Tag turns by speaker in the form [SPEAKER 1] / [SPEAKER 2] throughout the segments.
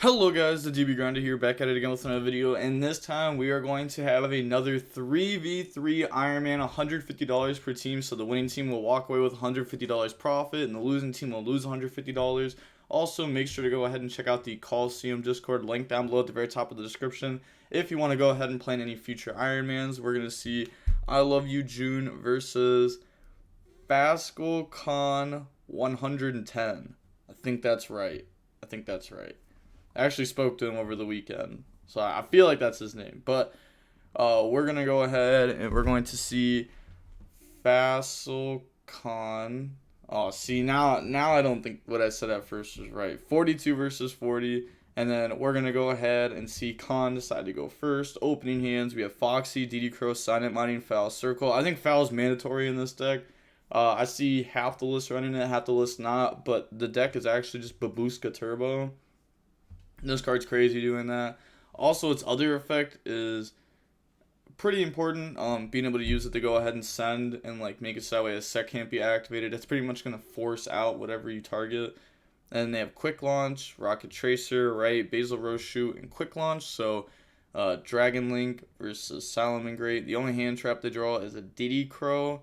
[SPEAKER 1] Hello guys, the DB Grinder here, back at it again with another video, and this time we are going to have another 3v3 Iron Man, $150 per team, so the winning team will walk away with $150 profit, and the losing team will lose $150. Also, make sure to go ahead and check out the Coliseum Discord, link down below at the very top of the description, if you want to go ahead and plan any future Iron Mans. We're going to see I Love You June versus Fascal Khan 110. I think that's right. I actually spoke to him over the weekend, so I feel like that's his name. But we're going to go ahead and we're going to see Fascal Khan. Oh, see, now I don't think what I said at first was right. 42 versus 40. And then we're going to go ahead and see Khan decide to go first. Opening hands, we have Foxy, dotKuro, Silent Mining, Foul, Circle. I think Foul is mandatory in this deck. I see half the list running it, half the list not. But the deck is actually just Babushka Turbo. This card's crazy doing that. Also, its other effect is pretty important. Being able to use it to go ahead and send and like make it so that way a set can't be activated. It's pretty much gonna force out whatever you target. And they have Quick Launch, Rocket Tracer, right? Basil Rose Shoot, and Quick Launch. So, Dragon Link versus Salamangreat. The only hand trap they draw is a dotKuro.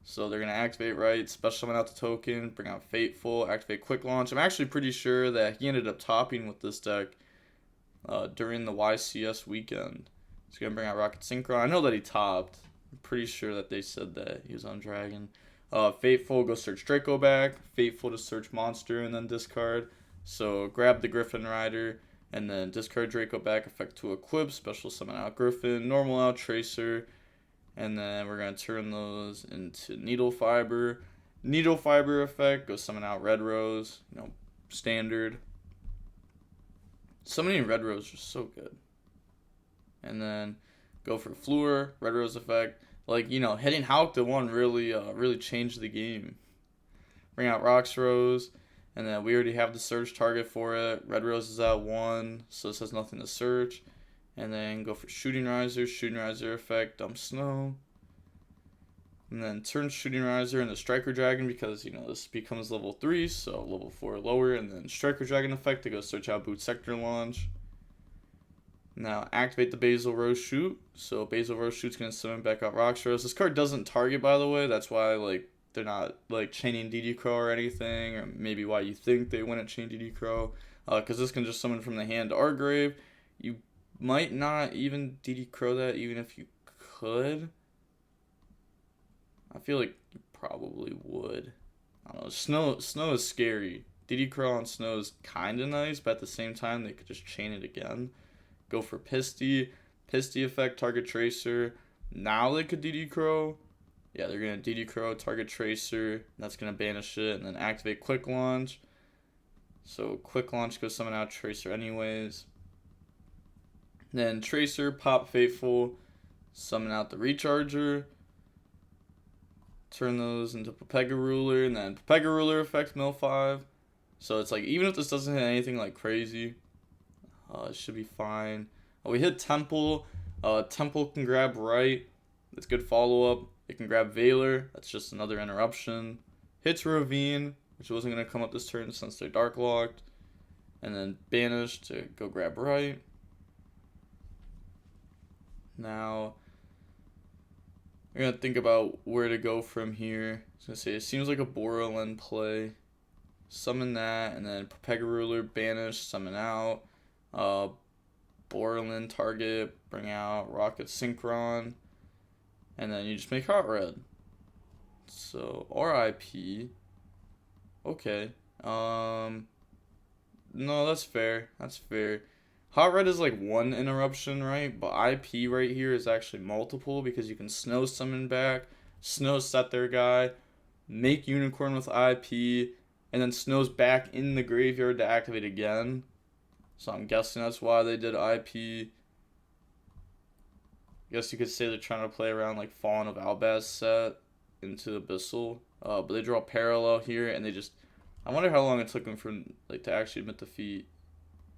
[SPEAKER 1] So they're going to activate right, special summon out the token, bring out Fateful, activate Quick Launch. I'm actually pretty sure that he ended up topping with this deck during the YCS weekend. He's going to bring out Rocket Synchron. I know that he topped. I'm pretty sure that they said that he was on Dragon. Fateful, go search Draco back. Fateful to search Monster and then discard. So grab the Griffin Rider and then discard Draco back, effect to equip, special summon out Griffin, normal out Tracer. And then we're going to turn those into Needle Fiber. Needle Fiber effect, go summon out Red Rose, standard. Summoning Red Rose is so good. And then go for Fluor, Red Rose effect. Like, hitting Hulk to 1 really changed the game. Bring out Rox Rose. And then we already have the search target for it. Red Rose is at 1, so this has nothing to search. And then go for Shooting Riser effect, dump Snow. And then turn Shooting Riser into Striker Dragon because, this becomes level 3, so level 4 or lower. And then Striker Dragon effect to go search out Boot Sector Launch. Now activate the Basil Rose Shoot. So Basil Rose Shoot's going to summon back out Rox Rose. This card doesn't target, by the way. That's why, they're not, chaining dotKuro or anything. Or maybe why you think they wouldn't chain dotKuro. Because this can just summon from the hand to our grave. You might not even dotKuro that even if you could. I feel like you probably would. I don't know. Snow is scary. dotKuro on Snow is kind of nice, but at the same time, they could just chain it again. Go for Pisty. Pisty effect, target Tracer. Now they could dotKuro. Yeah, they're going to dotKuro, target Tracer. That's going to banish it. And then activate Quick Launch. So Quick Launch goes summon out Tracer anyways. Then Tracer, pop Fateful, summon out the Recharger, turn those into Pepega Ruler, and then Pepega Ruler effect mill 5. So it's like, even if this doesn't hit anything like crazy, it should be fine. We hit Temple. Temple can grab right. That's good follow-up. It can grab Valor. That's just another interruption. Hits Ravine, which wasn't going to come up this turn since they're Dark Locked. And then Banish to go grab right. Now, we're going to think about where to go from here. I was going to say, it seems like a Borderland play. Summon that, and then Pepega Ruler, Banish, summon out. Borderland target, bring out Rocket Synchron. And then you just make Hot Red. So, RIP. Okay. No, that's fair. Hot Red is like 1 interruption, right? But IP right here is actually multiple because you can Snow summon back, Snow set their guy, make Unicorn with IP, and then Snow's back in the graveyard to activate again. So I'm guessing that's why they did IP. I guess you could say they're trying to play around like Fallen of Albaz set into Abyssal. But they draw Parallel here, and they just... I wonder how long it took them to actually admit defeat.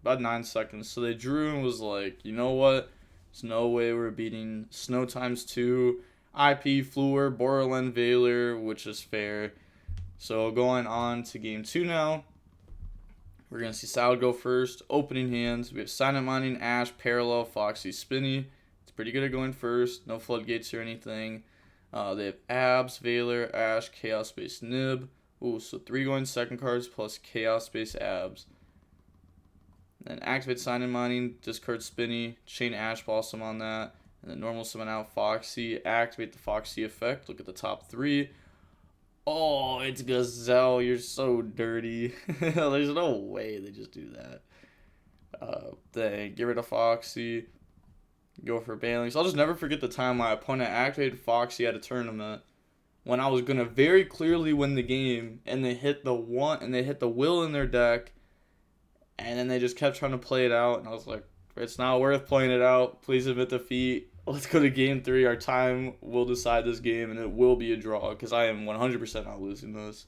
[SPEAKER 1] About 9 seconds. So they drew and was like, you know what? There's no way we're beating Snow times 2, IP, Fluor, Borderland, Valor, which is fair. So going on to game 2 now. We're going to see Salad go first. Opening hands, we have Silent Mining, Ash, Parallel, Foxy, Spinny. It's pretty good at going first. No floodgates or anything. They have Abs, Valor, Ash, Chaos Space, Nib. Ooh, so 3 going second cards plus Chaos Space, Abs. Then activate Silent Mining, discard Spinny, chain Ash Blossom on that. And then normal summon out Foxy, activate the Foxy effect. Look at the top 3. Oh, it's Gazelle. You're so dirty. There's no way they just do that. Then get rid of Foxy. Go for Bailings. I'll just never forget the time my opponent activated Foxy at a tournament when I was gonna very clearly win the game, and they hit the will in their deck, and then they just kept trying to play it out, and I was like, it's not worth playing it out. Please admit defeat. Let's go to game 3. Our time will decide this game, and it will be a draw because I am 100% not losing this.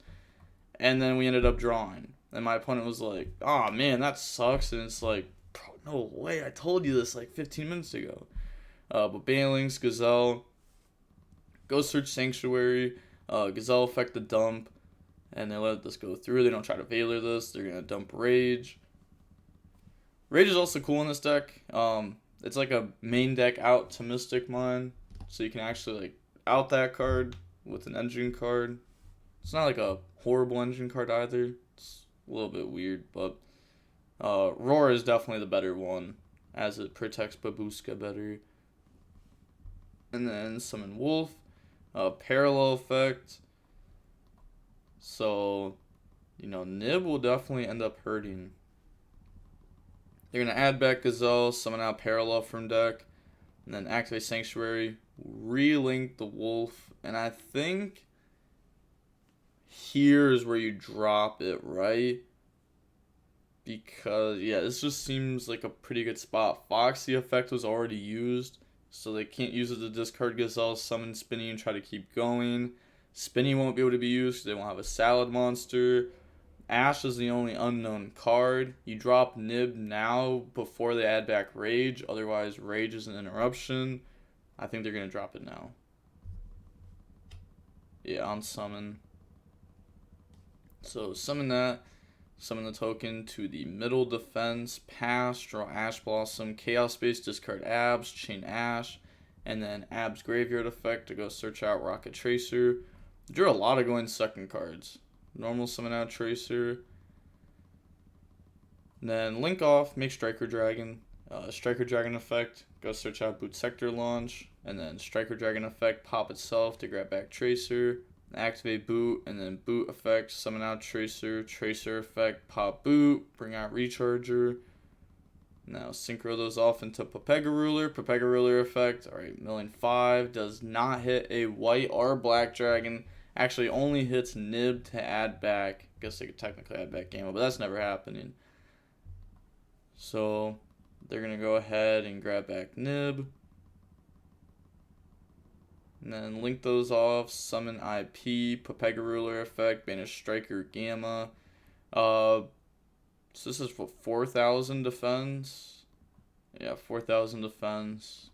[SPEAKER 1] And then we ended up drawing, and my opponent was like, oh man, that sucks. And it's like, bro, no way, I told you this like 15 minutes ago. But Bailings, Gazelle, go search Sanctuary, Gazelle affect the dump, and they let this go through. They don't try to Valor this. They're going to dump Rage. Rage is also cool in this deck. It's like a main deck out to Mystic Mine, so you can actually like out that card with an engine card. It's not like a horrible engine card either. It's a little bit weird, but Roar is definitely the better one, as it protects Babushka better. And then summon Wolf, Parallel effect. So, you know, Nib will definitely end up hurting. They're going to add back Gazelle, summon out Parallel from deck, and then activate Sanctuary, relink the Wolf, and I think here is where you drop it, right? Because, yeah, this just seems like a pretty good spot. Foxy effect was already used, so they can't use it to discard Gazelle, summon Spinny, and try to keep going. Spinny won't be able to be used because they won't have a Salad monster. Ash is the only unknown card. You drop Nib now before they add back Rage. Otherwise, Rage is an interruption. I think they're going to drop it now. Yeah, on summon. So summon that. Summon the token to the middle defense. Pass, draw Ash Blossom. Chaos Space, discard Abs, chain Ash. And then Abs Graveyard effect to go search out Rocket Tracer. Drew a lot of going second cards. Normal summon out Tracer. Then link off, make Striker Dragon. Striker Dragon effect, go search out Boot Sector Launch. And then Striker Dragon effect, pop itself to grab back Tracer. Activate Boot, and then Boot effect, summon out Tracer. Tracer effect, pop Boot, bring out Recharger. Now synchro those off into Pepega Ruler. Pepega Ruler effect, alright, 1,000,005. Does not hit a white or black dragon. Actually only hits Nib to add back. I guess they could technically add back Gamma, but that's never happening. So they're going to go ahead and grab back Nib. And then link those off. Summon IP. Pepega Ruler effect. Banish Striker Gamma. So this is for 4,000 defense. Yeah, 4,000 defense.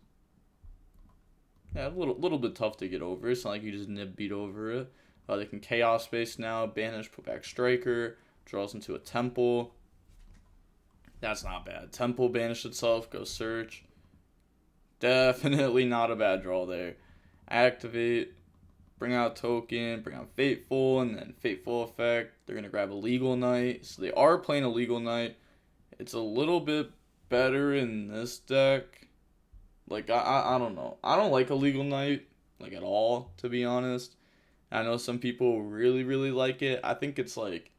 [SPEAKER 1] Yeah, a little bit tough to get over. It's not like you just Nib beat over it. They can Chaos Space now, banish, put back Striker, draws into a Temple. That's not bad. Temple banish itself, go search. Definitely not a bad draw there. Activate, bring out token, bring out Fateful, and then Fateful effect. They're going to grab Illegal Knight. So they are playing Illegal Knight. It's a little bit better in this deck. Like, I don't know. I don't like Illegal Knight, like, at all, to be honest. I know some people really, really like it. I think it's, like,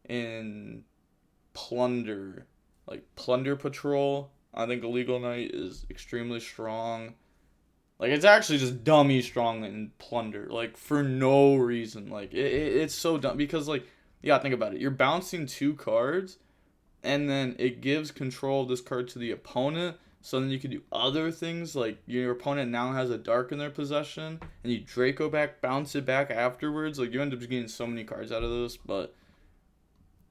[SPEAKER 1] in Plunder, like, Plunder Patrol, I think Illegal Knight is extremely strong. Like, it's actually just dummy strong in Plunder, like, for no reason. Like, it's so dumb, because, like, yeah, think about it. You're bouncing 2 cards, and then it gives control of this card to the opponent. So then you can do other things, like your opponent now has a Dark in their possession, and you Draco back, bounce it back afterwards. Like, you end up getting so many cards out of this, but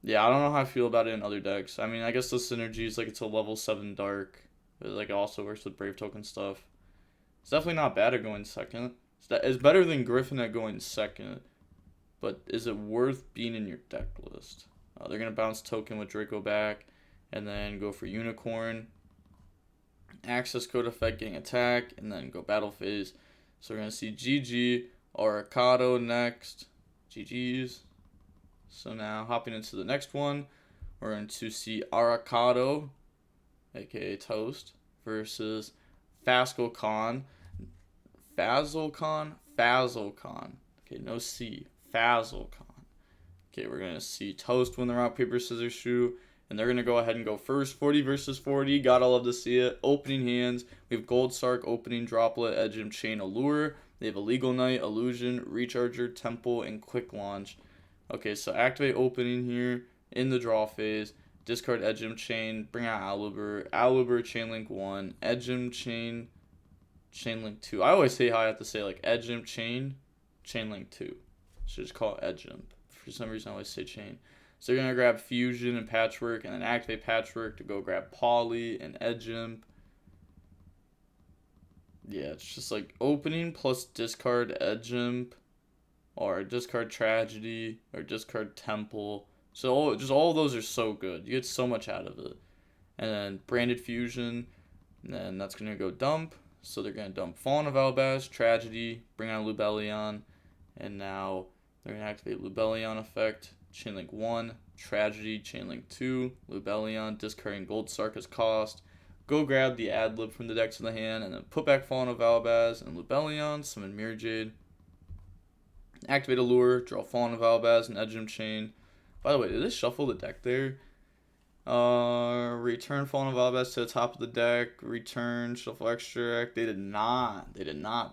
[SPEAKER 1] yeah, I don't know how I feel about it in other decks. I mean, I guess the synergy is like it's a level 7 Dark, but like it also works with Brave Token stuff. It's definitely not bad at going second. It's better than Griffin at going second, but is it worth being in your deck list? They're going to bounce token with Draco back, and then go for Unicorn. Access code effect getting attack, and then go battle phase. So we're going to see GG, Arcado next. GG's. So now hopping into the next one, we're going to see Arcado, aka Toast, versus Fazlcon. Fazlcon? Okay, no C. Fazlcon. Okay, we're going to see Toast win the rock, paper, scissors, shoot. And they're going to go ahead and go first. 40 versus 40. Gotta love to see it. Opening hands. We have Gold Sark, Opening, Droplet, Edgem, Chain, Allure. They have Illegal Knight, Illusion, Recharger, Temple, and Quick Launch. Okay, so activate Opening here in the draw phase. Discard Edgem, Chain. Bring out Aluber. Aluber, Chainlink 1. Edgem, Chain. Chainlink 2. I always say how I have to say like Edgem, Chain. Chainlink 2. Should just call it Edgem. For some reason I always say Chain. So you're going to grab Fusion and Patchwork, and then activate Patchwork to go grab Poly and Edgem. Yeah, it's just like Opening plus discard Edgem, or discard Tragedy, or discard Temple. So all of those are so good. You get so much out of it. And then Branded Fusion, and then that's going to go dump. So they're going to dump Fallen of Albaz, Tragedy, bring out Lubellion, and now they're going to activate Lubellion effect. Chainlink 1, Tragedy, Chainlink 2, Lubellion, discarding Gold Sark as cost. Go grab the Adlib from the deck to the hand, and then put back Fallen of Albaz and Lubellion, summon Mirror Jade. Activate Allure, draw Fallen of Albaz and Edgem Chain. By the way, did they shuffle the deck there? Return Fallen of Albaz to the top of the deck. Return, shuffle Extract. They did not.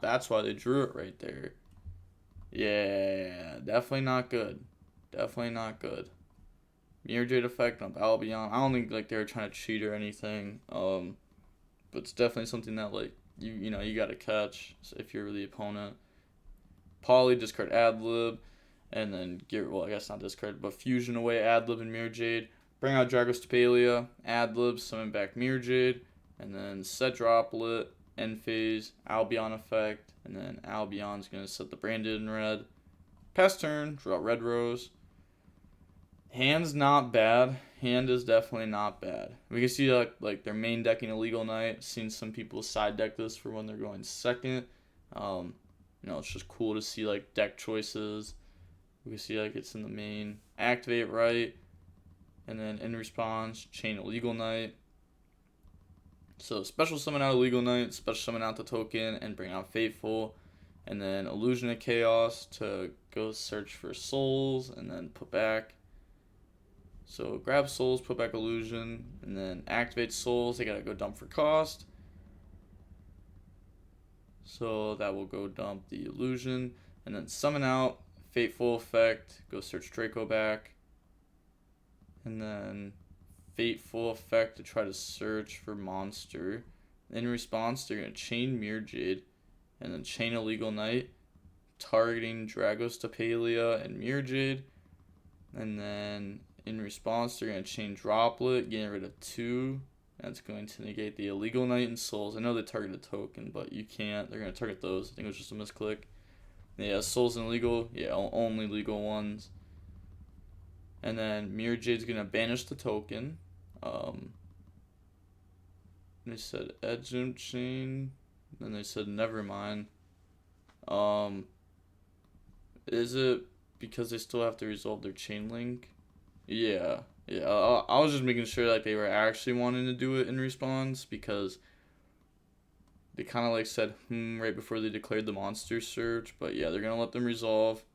[SPEAKER 1] That's why they drew it right there. Yeah, definitely not good. Definitely not good. Mirror Jade effect on Albion. I don't think like they were trying to cheat or anything. But it's definitely something that like you know you gotta catch if you're the opponent. Poly, discard Adlib, and then I guess not discard, but fusion away Adlib and Mirror Jade. Bring out Dragostapelia, Adlib, summon back Mirror Jade, and then set Droplet, End Phase, Albion effect, and then Albion's gonna set the Branded in red. Pass turn, draw Red Rose. Hand's not bad. Hand is definitely not bad. We can see like their main decking Illegal Knight. Seen some people side deck this for when they're going second. It's just cool to see like deck choices. We can see like it's in the main. Activate right, and then in response chain Illegal Knight. So special summon out Illegal Knight, special summon out the token, and bring out Fateful, and then Illusion of Chaos to go search for souls, and then put back. So grab souls, put back Illusion, and then activate souls. They gotta go dump for cost. So that will go dump the Illusion, and then summon out Fateful effect. Go search Draco back, and then Fateful effect to try to search for monster. In response, they're gonna chain Mirror Jade, and then chain Illegal Knight, targeting Dragostapelia and Mirror Jade, and then in response, they're going to chain Droplet, getting rid of 2. That's going to negate the Illegal Knight and Souls. I know they target a token, but you can't. They're going to target those. I think it was just a misclick. Yeah, Souls and Legal. Yeah, only legal ones. And then Mirror Jade's going to banish the token. They said Edgem Chain. Then they said never mind. Is it because they still have to resolve their chain link? Yeah. I was just making sure like they were actually wanting to do it in response, because they kind of like said right before they declared the monster search. But yeah, they're gonna let them resolve.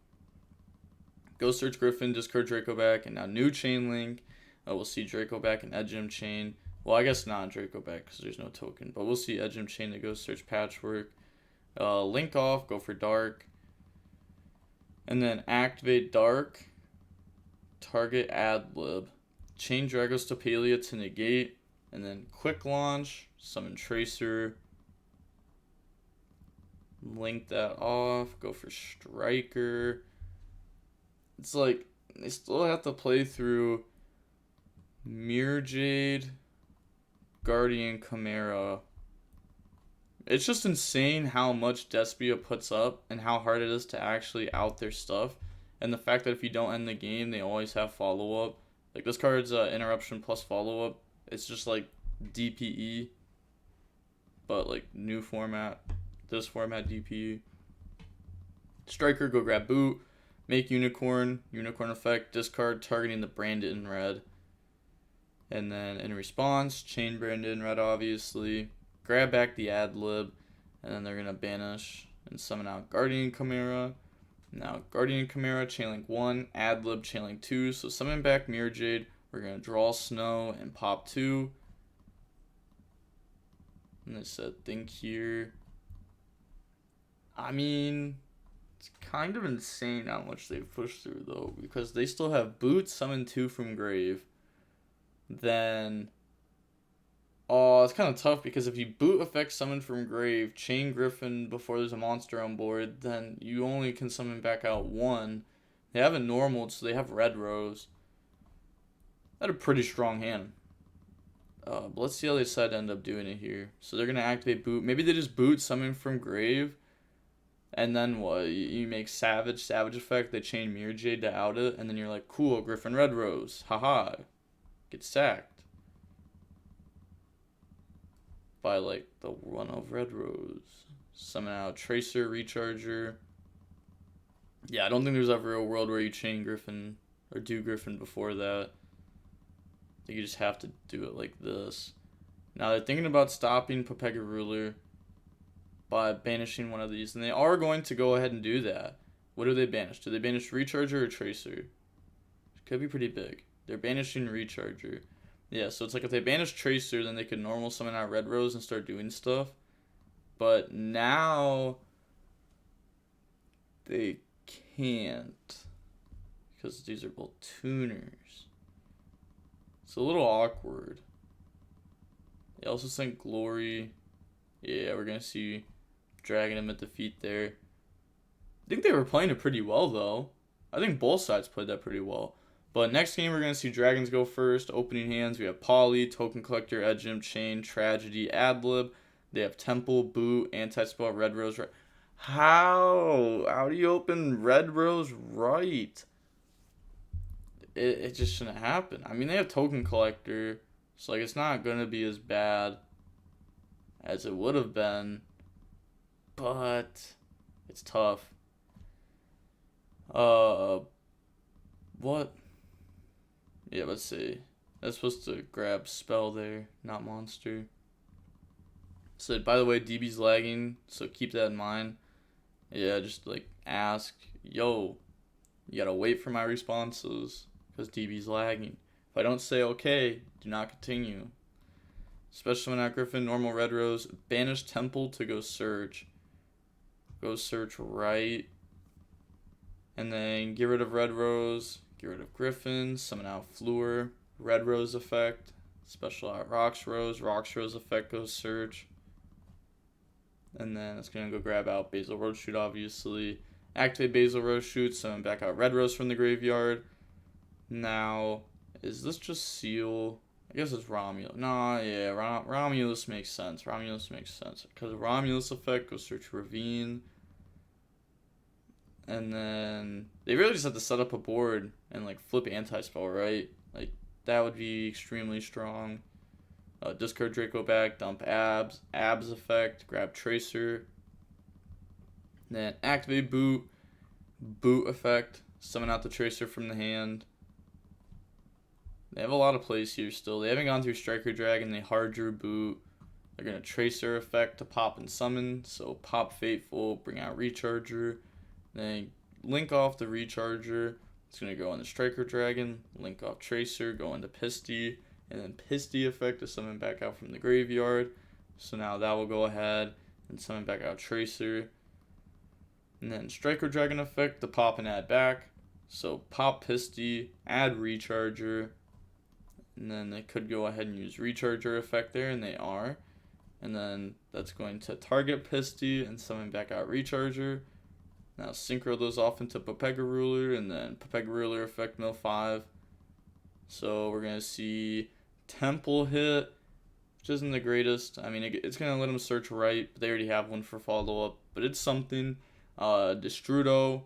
[SPEAKER 1] Go search Griffin, discard Draco back, and now new chain link. We'll see Draco back and Edgem Chain. Well, I guess not Draco back because there's no token, but we'll see Edgem Chain to go search Patchwork. Link off, go for Dark, and then activate Dark. Target Adlib, chain Dragostapelia to negate, and then quick launch, summon Tracer, link that off, go for Striker. It's like they still have to play through Mirror Jade, Guardian Chimera. It's just insane how much Despia puts up and how hard it is to actually out their stuff. And the fact that if you don't end the game, they always have follow-up. Like, this card's interruption plus follow-up. It's just like DPE, but like new format. This format DPE. Striker, go grab boot. Make unicorn effect, discard targeting the branded in red. And then in response, chain branded in red, obviously. Grab back the ad lib, and then they're going to banish and summon out Guardian Chimera. Now, Guardian Chimera, Chainlink 1, ad lib, Chainlink 2. So summon back Mirror Jade. We're going to draw Snow and pop 2. And they said, think here. I mean, it's kind of insane how much they've pushed through, though, because they still have boot, summon 2 from grave. Then, it's kind of tough because if you boot effect summon from grave, chain Griffin before there's a monster on board, then you only can summon back out 1. They have a normal, so they have red rose. That's a pretty strong hand. But let's see how they decide to end up doing it here. So they're going to activate boot. Maybe they just boot summon from grave. And then what? You make Savage effect. They chain Mirror Jade to out it. And then you're like, cool, Griffin Red Rose. Haha. Get sacked. By like the one of Red Rose. Summon out Tracer, Recharger. Yeah, I don't think there's ever a world where you chain Griffin or do Griffin before that. I think you just have to do it like this. Now they're thinking about stopping Popega Ruler by banishing one of these, and they are going to go ahead and do that. What do they banish? Do they banish Recharger or Tracer? It could be pretty big. They're banishing Recharger. Yeah, so it's like if they banish Tracer, then they could normal summon out Red Rose and start doing stuff. But now they can't, because these are both tuners. It's a little awkward. They also sent Glory. Yeah, we're going to see Dragon him at the feet there. I think they were playing it pretty well, though. I think both sides played that pretty well. But next game, we're going to see Dragons go first. Opening hands, we have Poly, Token Collector, Edgem, Chain, Tragedy, Adlib. They have Temple, Boot, Anti-Spell, Red Rose. How? How do you open Red Rose right? It just shouldn't happen. I mean, they have Token Collector, so like it's not going to be as bad as it would have been, but it's tough. What? Yeah, let's see. That's supposed to grab spell there, not monster. So, by the way, DB's lagging, so keep that in mind. Yeah, just like ask, yo, you gotta wait for my responses, because DB's lagging. If I don't say okay, do not continue. Special Summon out Griffin, normal Red Rose, banish Temple to go search. Go search right. And then get rid of Red Rose, get rid of Griffin, summon out Fleur, Red Rose effect, special out Rocks Rose effect goes search. And then it's going to go grab out Basil Rose Shoot, obviously. Activate Basil Rose Shoot, summon back out Red Rose from the graveyard. Now, is this just Seal? I guess it's Romulus. Nah, yeah, Romulus makes sense. Romulus makes sense. Because Romulus effect goes search Ravine. And then they really just have to set up a board and like flip Anti-Spell, right? Like that would be extremely strong. Discard Draco back, dump Abs effect, grab Tracer. Then activate Boot effect, summon out the Tracer from the hand. They have a lot of plays here still. They haven't gone through Striker Dragon, they hard drew Boot. They're going to Tracer effect to pop and summon, so pop Fateful, bring out Recharger. Then link off the Recharger. It's going to go on the Striker Dragon. Link off Tracer, go into Pisty. And then Pisty effect to summon back out from the graveyard. So now that will go ahead and summon back out Tracer. And then Striker Dragon effect to pop and add back. So pop Pisty, add Recharger. And then they could go ahead and use Recharger effect there, and they are. And then that's going to target Pisty and summon back out Recharger. Now synchro those off into Popega Ruler, and then Popega Ruler effect mill 5. So we're going to see Temple hit, which isn't the greatest. I mean, it's going to let them search right, but they already have one for follow-up. But it's something. Destrudo,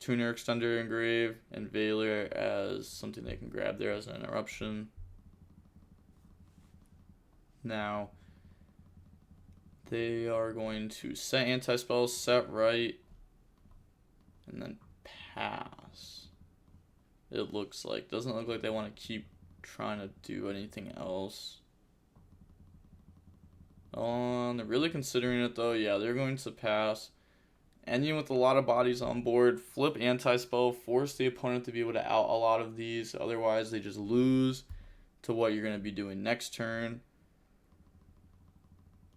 [SPEAKER 1] Tuner Extender Engrave, and Veiler as something they can grab there as an interruption. Now, they are going to set anti-spell, set right, and then pass. It looks like. Doesn't look like they want to keep trying to do anything else. They're really considering it though. Yeah, they're going to pass. Ending with a lot of bodies on board. Flip anti-spell. Force the opponent to be able to out a lot of these. Otherwise, they just lose to what you're going to be doing next turn.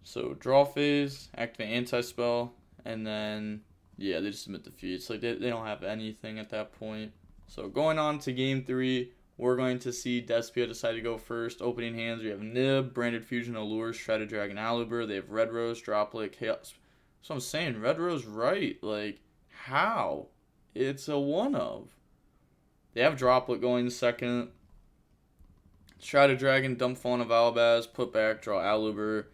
[SPEAKER 1] So, draw phase. Activate anti-spell. And then, yeah, they just submit defeat. It's like they don't have anything at that point. So, going on to game 3. We're going to see Despia decide to go first. Opening hands, we have Nib, Branded Fusion, Allure, Shrouded Dragon, Alubur. They have Red Rose, Droplet, Chaos. So I'm saying, Red Rose right. Like, how? It's a one-of. They have Droplet going second. Shrouded Dragon, dump Fawn of Albaz, put back, draw Alubur.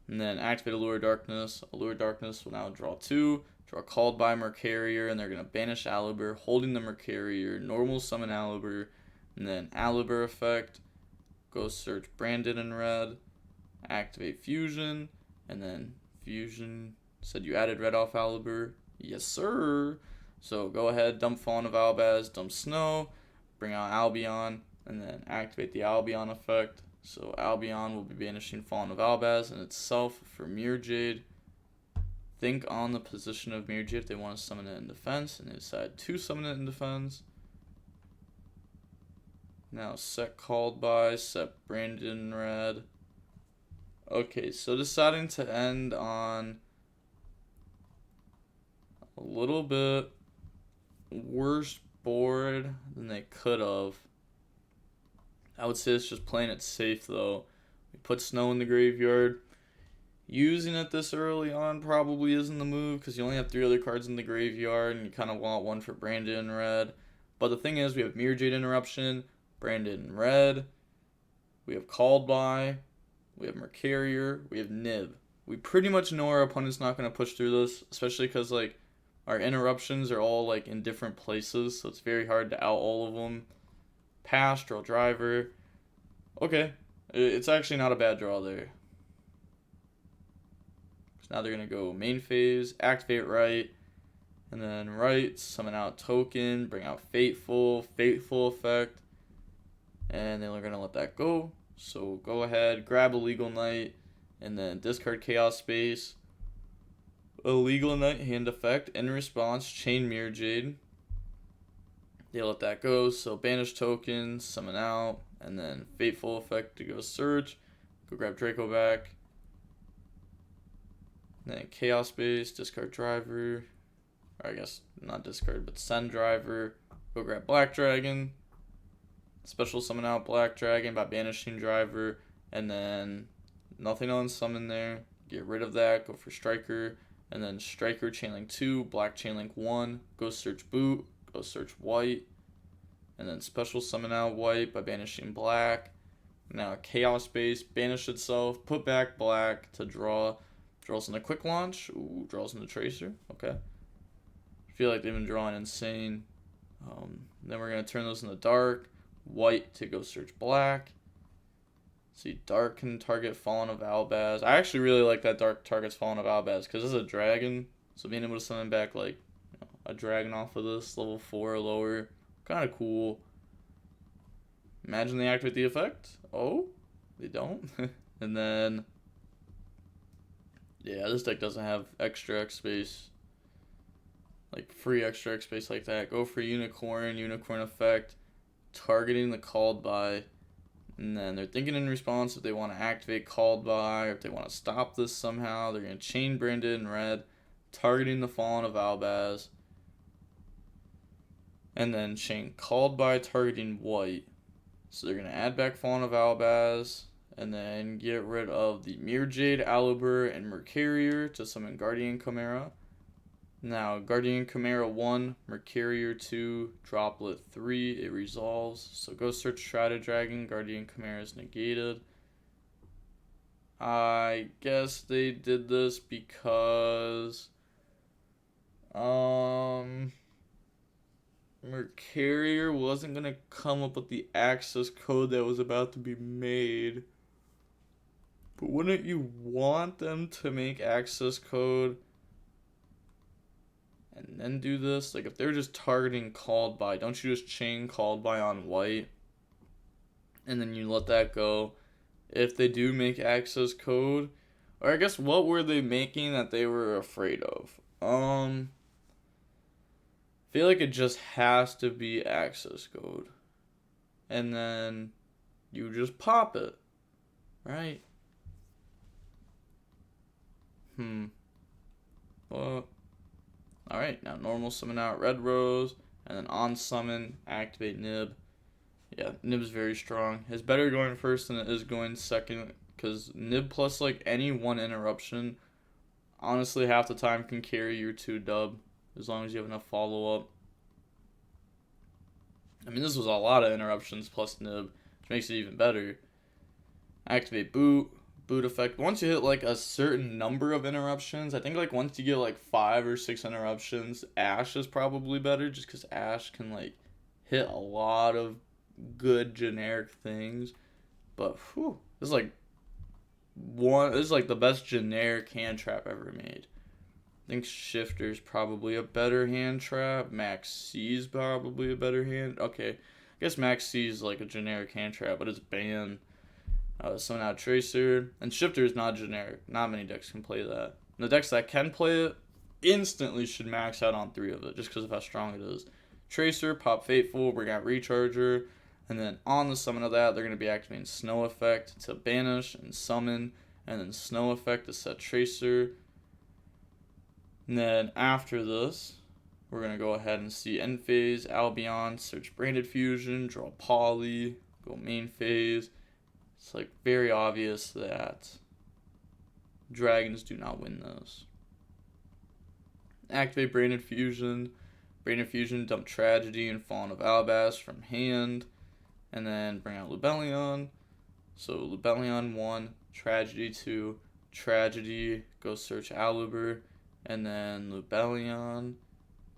[SPEAKER 1] And then activate Allure Darkness. Allure Darkness will now draw 2. Draw Called by Mercarier, and they're going to banish Alubur, holding the Mercarier, normal summon Alubur. And then Alubur effect, go search Branded in red, activate Fusion, and then Fusion said you added red off Alubur. Yes, sir. So go ahead, dump Fawn of Albaz, dump Snow, bring out Albion, and then activate the Albion effect. So Albion will be banishing Fawn of Albaz and itself for Mirror Jade. Think on the position of Mirror Jade if they want to summon it in defense, and they decide to summon it in defense. Now set Called by, set Brandon red. Okay, so deciding to end on a little bit worse board than they could have. I would say it's just playing it safe though. We put Snow in the graveyard. Using it this early on probably isn't the move because you only have 3 other cards in the graveyard and you kind of want one for Brandon red. But the thing is, we have Mirror Jade Interruption, Brandon red, we have Called by, we have Mercarier, we have Nib. We pretty much know our opponent's not going to push through this, especially because like our interruptions are all like in different places, so it's very hard to out all of them. Pass, draw Driver. Okay, it's actually not a bad draw there. So now they're going to go main phase, activate right, and then right, summon out Token, bring out Fateful effect. And then we're going to let that go. So go ahead, grab Illegal Knight, and then discard Chaos Space. Illegal Knight hand effect. In response, chain Mirror Jade. They let that go. So banish Token, summon out, and then Fateful effect to go search. Go grab Draco back. Then Chaos Space, discard Driver. Or I guess not discard, but send Driver. Go grab Black Dragon. Special summon out Black Dragon by banishing Driver, and then nothing on summon there. Get rid of that, go for Striker, and then Striker Chainlink 2, Black Chainlink 1, go search Boot, go search White, and then special summon out White by banishing Black. Now Chaos Space, banish itself, put back Black to draw. Draws into Quick Launch, ooh, draws into Tracer, okay. I feel like they've been drawing insane. Then we're going to turn those into Dark. White to go search Black. See, Dark can target Fallen of Albaz. I actually really like that Dark targets Fallen of Albaz because it's a dragon. So being able to summon back like a dragon off of this, level 4 or lower, kind of cool. Imagine they activate the effect. Oh, they don't. And then, yeah, this deck doesn't have extra X space. Like free extra X space like that. Go for Unicorn effect. Targeting the Called by, and then they're thinking in response if they want to activate Called by, or if they want to stop this somehow. They're going to chain Branded in red, targeting the Fallen of Albaz, and then chain Called by, targeting White. So they're going to add back Fallen of Albaz, and then get rid of the Mirror Jade, Alubur, and Mercarier to summon Guardian Chimera. Now, Guardian Chimera 1, Mercarier 2, Droplet 3, it resolves. So go search Shrouded Dragon, Guardian Chimera is negated. I guess they did this because Carrier wasn't going to come up with the access code that was about to be made. But wouldn't you want them to make access code and then do this? Like, if they're just targeting called by, don't you just chain called by on white? And then you let that go. If they do make access code, or I guess what were they making that they were afraid of? I feel like it just has to be access code. And then you just pop it. Right? Well, alright, now normal summon out Red Rose, and then on summon, activate Nib. Yeah, Nib's very strong. It's better going first than it is going second, because Nib plus like any one interruption, honestly half the time can carry your 2-dub, as long as you have enough follow-up. I mean, this was a lot of interruptions plus Nib, which makes it even better. Activate Boot. Boot effect. Once you hit like a certain number of interruptions, I think like once you get like 5 or 6 interruptions, Ashe is probably better, just because Ashe can like hit a lot of good generic things. But whew, this is like the best generic hand trap ever made. I think Shifter's probably a better hand trap. Max C's probably a better hand. Okay, I guess Max C is like a generic hand trap, but it's banned. Summon out Tracer, and Shifter is not generic. Not many decks can play that. And the decks that can play it instantly should max out on 3 of it, just because of how strong it is. Tracer, pop Fateful, bring out Recharger, and then on the summon of that, they're going to be activating Snow Effect to banish and summon, and then Snow Effect to set Tracer. And then after this, we're going to go ahead and see End Phase, Albion, search Branded Fusion, draw Poly, go main phase. It's like very obvious that dragons do not win this. Activate Branded Fusion. Branded Fusion, dump Tragedy and Fallen of Alabast from hand. And then bring out Lubellion. So Lubellion 1, Tragedy 2, Tragedy, go search Aluber. And then Lubellion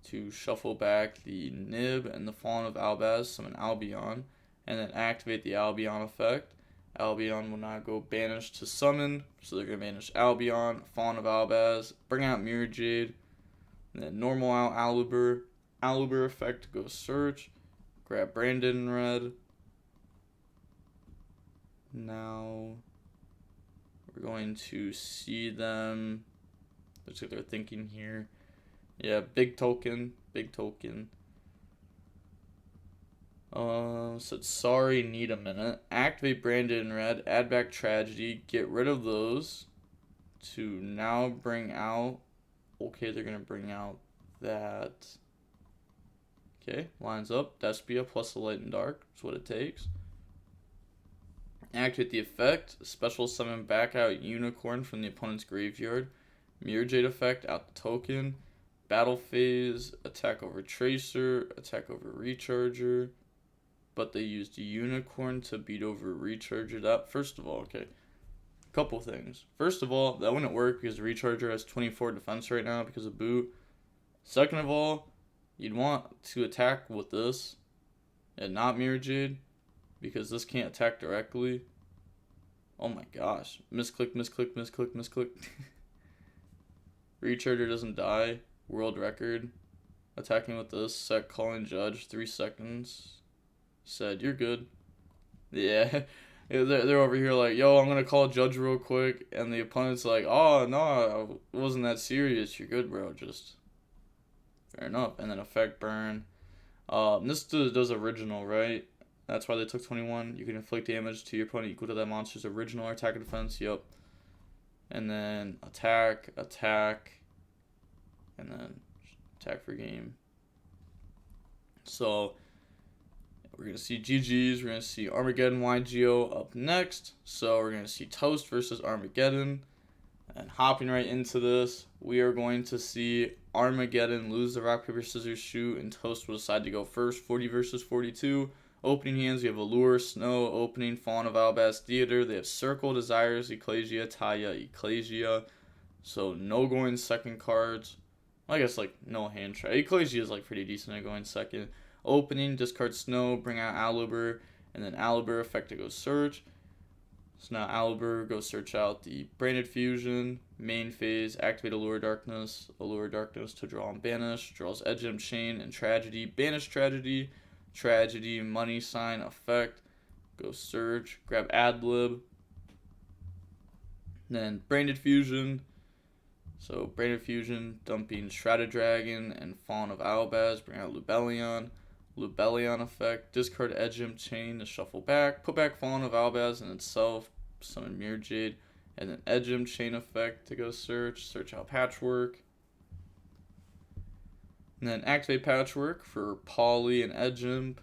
[SPEAKER 1] to shuffle back the Nib and the Fallen of Alabast, summon Albion. And then activate the Albion effect. Albion will now go banish to summon, so they're going to banish Albion, Fawn of Albaz, bring out Mirror Jade, and then normal out Aluber. Aluber effect, go search, grab Brandon in red. Now, we're going to see them, looks like they're thinking here. Yeah, big token. Said sorry, need a minute. Activate Branded in red, add back Tragedy, get rid of those to now bring out. Okay, they're gonna bring out that. Okay, lines up. Despia plus the Light and Dark is what it takes. Activate the effect, special summon back out Unicorn from the opponent's graveyard. Mirror Jade effect, out the token. Battle phase, attack over Tracer, attack over Recharger. But they used Unicorn to beat over Recharger. That, first of all, okay, couple things. First of all, that wouldn't work because Recharger has 24 defense right now because of boot. Second of all, you'd want to attack with this and not Mirror Jade because this can't attack directly. Oh my gosh. Misclick. Recharger doesn't die. World record. Attacking with this, set calling judge, 3 seconds. Said, you're good. Yeah. They're over here like, yo, I'm going to call judge real quick. And the opponent's like, oh, no, it wasn't that serious. You're good, bro. Just fair enough. And then effect burn. This does original, right? That's why they took 21. You can inflict damage to your opponent equal to that monster's original or attack or defense. Yep. And then attack. And then attack for game. So we're going to see GG's. We're going to see Armageddon YGO up next. So we're going to see Toast versus Armageddon. And hopping right into this, we are going to see Armageddon lose the rock, paper, scissors, shoot, and Toast will decide to go first. 40 versus 42. Opening hands, we have Allure, Snow, Opening, Fawn of Albast Theater. They have Circle, Desires, Ecclesia, Taya, Ecclesia. So no going second cards. I guess like no hand trap. Ecclesia is like pretty decent at going second. Opening, discard Snow, bring out Aluber, and then Aluber effect to go search. So now Aluber goes search out the Branded Fusion, main phase, activate Allure Darkness to draw and banish, draws Edge Imp Chain and Tragedy, banish Tragedy, Tragedy, Money Sign, effect, go search, grab Adlib, then Branded Fusion, so Branded Fusion, dumping Shrouded Dragon and Fawn of Albaz, bring out Lubellion effect, discard Edge Imp Chain to shuffle back, put back Fawn of Albaz and itself, summon Mirror Jade, and then Edge Imp Chain effect to go search out Patchwork. And then activate Patchwork for Poly and Edge Imp.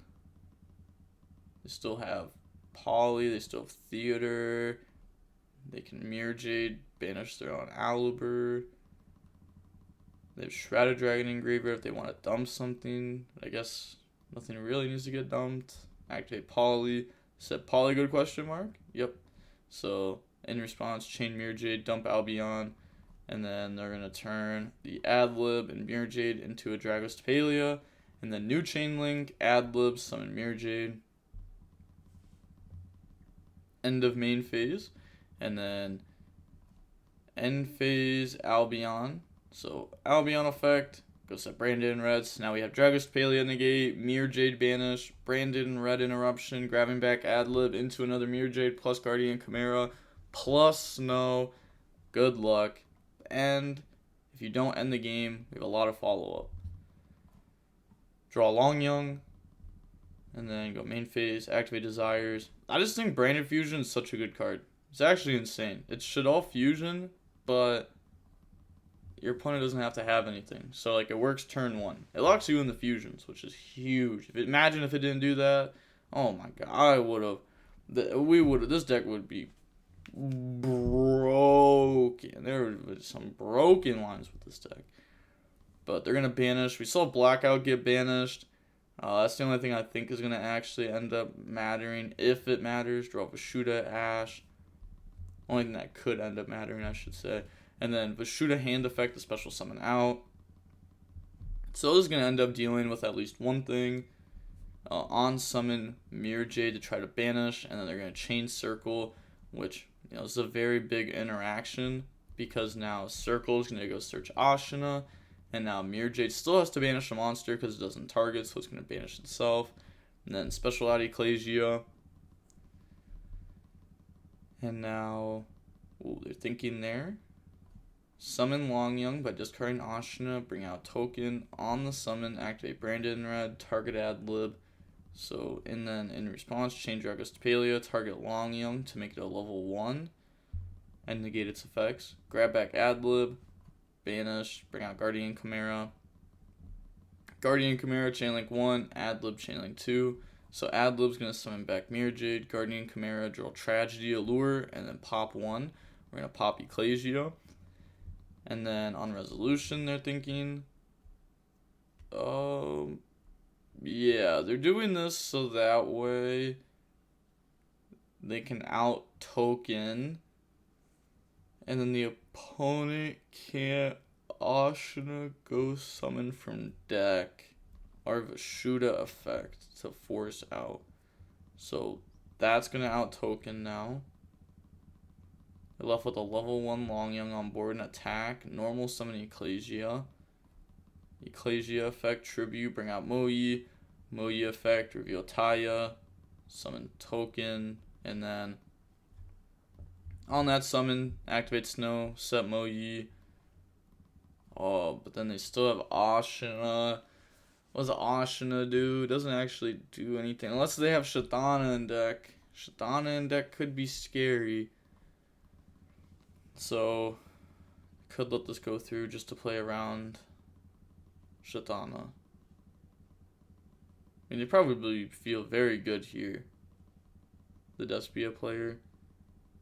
[SPEAKER 1] They still have Poly, they still have Theater. They can Mirror Jade, banish their own Aluber. They have Shrouded Dragon in graveyard if they want to dump something. I guess nothing really needs to get dumped. Activate Poly. Set Poly good question mark? Yep. So in response, chain Mirror Jade, dump Albion, and then they're gonna turn the Adlib and Mirror Jade into a Dragostapelia, and then new chain link, Adlib, summon Mirror Jade. End of main phase, and then end phase Albion. So Albion effect, go set Branded in red. So now we have Dragostapelia negate, Mirror Jade banish, Branded in red interruption, grabbing back Adlib into another Mirror Jade plus Guardian Chimera plus Snow. Good luck. And if you don't end the game, we have a lot of follow-up. Draw Long Young, and then go main phase, activate Desires. I just think Branded Fusion is such a good card. It's actually insane. It should all fusion, but your opponent doesn't have to have anything. So like it works turn 1. It locks you in the fusions, which is huge. Imagine if it didn't do that. Oh my god, this deck would be broken. There were some broken lines with this deck. But they're gonna banish. We saw Blackout get banished. That's the only thing I think is gonna actually end up mattering, if it matters. Draw Vashuda, Ash. Only thing that could end up mattering, I should say. And then Vashuda hand effect to special summon out. So this is gonna end up dealing with at least one thing. On summon Mirror Jade to try to banish, and then they're gonna chain Circle, which is a very big interaction because now Circle is gonna go search Ashina. And now Mirror Jade still has to banish a monster because it doesn't target, so it's going to banish itself. And then special out Ecclesia. And now, they're thinking there. Summon Long Young by discarding Ashina, bring out token on the summon, activate Branded in red, target Adlib. So, and then in response, change Dragostapelia, target Long Young to make it a level 1 and negate its effects. Grab back Adlib. Banish, bring out Guardian Chimera. Guardian Chimera, Chainlink 1, Adlib, Chainlink 2. So Adlib's going to summon back Mirror Jade, Guardian Chimera, draw Tragedy, Allure, and then pop 1. We're going to pop Ecclesia. And then on resolution, they're thinking, yeah, they're doing this so that way they can out token. And then the opponent can't Ashina Ghost Summon from deck or Vashuda effect to force out. So that's going to out token now. They're left with a level 1 Long Young on board and attack. Normal summon Ecclesia. Ecclesia effect, Tribute, bring out Moyi. Moyi effect, reveal Taya. Summon token. And then on that summon, activate Snow, set Moyi. Oh, but then they still have Ashina. What does Ashina do? It doesn't actually do anything. Unless they have Shatana in deck. Shatana in deck could be scary. So, could let this go through just to play around Shatana. I mean, they probably feel very good here. The Despia player.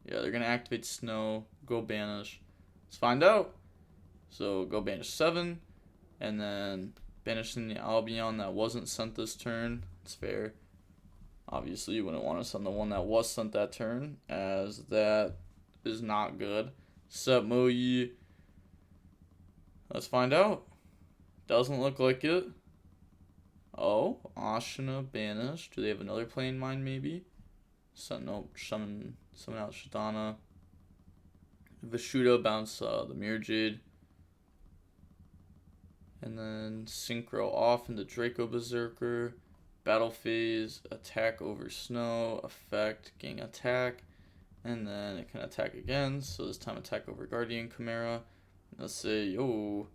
[SPEAKER 1] Yeah, they're going to activate Snow, go banish. Let's find out. So, go banish 7, and then banishing the Albion that wasn't sent this turn. It's fair. Obviously, you wouldn't want to send the one that was sent that turn, as that is not good. Set Moyi. Let's find out. Doesn't look like it. Oh, Ashina banished. Do they have another play in mind, maybe? So, nope. Summon out Shadana. Vishuda bounce the Mirror Jade. And then Synchro off into Draco Berserker. Battle phase, attack over snow, effect, gain attack. And then it can attack again. So this time attack over Guardian Chimera. Let's say, yo,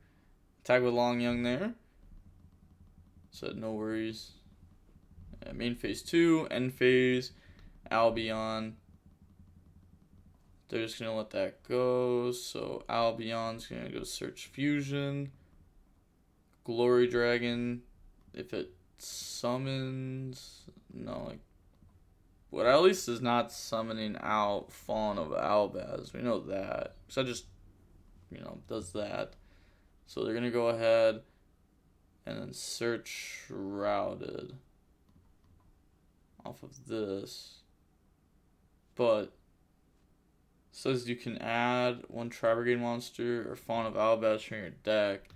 [SPEAKER 1] attack with Long Young there. So no worries. Main phase 2, end phase, Albion. They're just going to let that go. So Albion's going to go search Fusion. Glory Dragon, if it summons, no, like, what at least is not summoning out Fawn of Albaz. We know that. Because that just, does that. So they're going to go ahead and then search Shrouded off of this. But it says you can add one Tri-Brigade monster or Fawn of Albaz from your deck.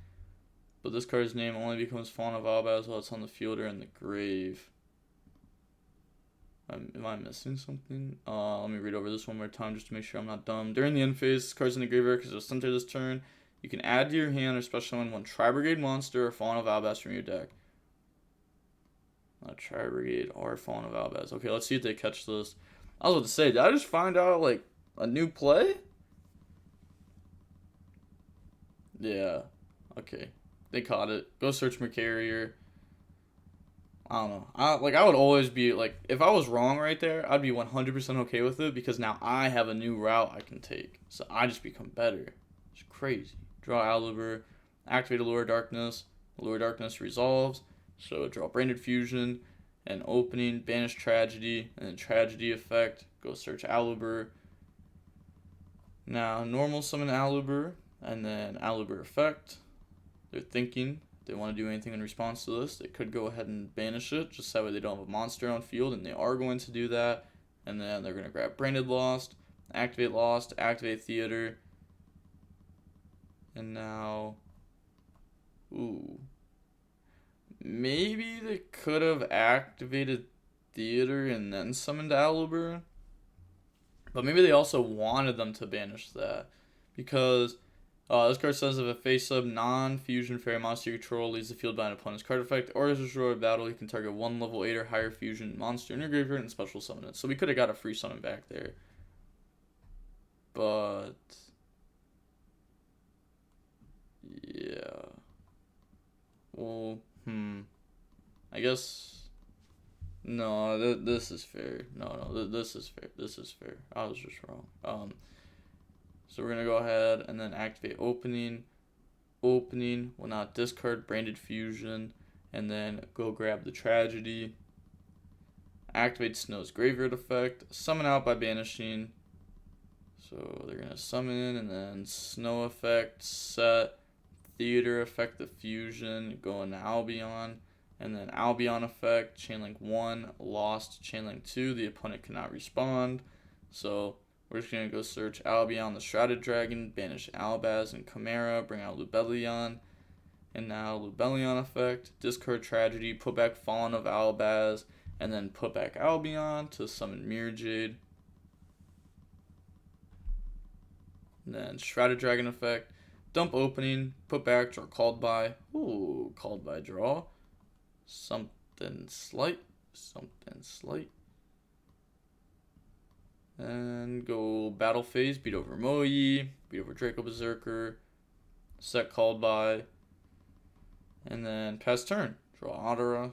[SPEAKER 1] But this card's name only becomes Fawn of Albaz while it's on the field or in the grave. Am I missing something? Let me read over this one more time just to make sure I'm not dumb. During the end phase, this card's in the graveyard because it was sent to this turn. You can add to your hand or special summon one Tri-Brigade monster or Fawn of Albaz from your deck. Not Tri-Brigade or Fawn of Albaz. Okay, let's see if they catch this. I was about to say, did I just find out, like, a new play? Yeah. Okay. They caught it. Go search Mercarrier. I don't know. I would always be, like, if I was wrong right there, I'd be 100% okay with it because now I have a new route I can take. So I just become better. It's crazy. Draw Aluber. Activate Allure Darkness. Allure Darkness resolves. So draw Branded Fusion. And opening. Banish Tragedy. And then Tragedy effect. Go search Aluber. Now, normal summon Aluber. And then Aluber effect. They're thinking if they want to do anything in response to this, they could go ahead and banish it, just that way they don't have a monster on field, and they are going to do that. And then they're going to grab Branded Lost, activate Theater, and now, maybe they could have activated Theater and then summoned Aluber, but maybe they also wanted them to banish that, because this card says if a face-up non-fusion fairy monster you control leaves the field by an opponent's card effect or is destroyed by battle, you can target one level 8 or higher fusion monster in your graveyard and special summon it. So we could have got a free summon back there. But yeah. Well, I guess no, this is fair. No, this is fair. This is fair. I was just wrong. So we're going to go ahead and then activate Opening. Opening will now discard Branded Fusion. And then go grab the Tragedy. Activate Snow's Graveyard effect. Summon out by banishing. So they're going to summon and then Snow effect, set, Theater effect the Fusion, go into Albion. And then Albion effect, Chainlink 1, lost, Chainlink 2. The opponent cannot respond. So we're just going to go search Albion, the Shrouded Dragon, banish Albaz and Chimera, bring out Lubellion, and now Lubellion effect, discard Tragedy, put back Fallen of Albaz, and then put back Albion to summon Mirror Jade. And then Shrouded Dragon effect, dump Opening, put back, draw Called By. Ooh, Called By draw. Something slight. And go battle phase, beat over Moe, beat over Draco Berserker, set Called By, and then pass turn. Draw Otara.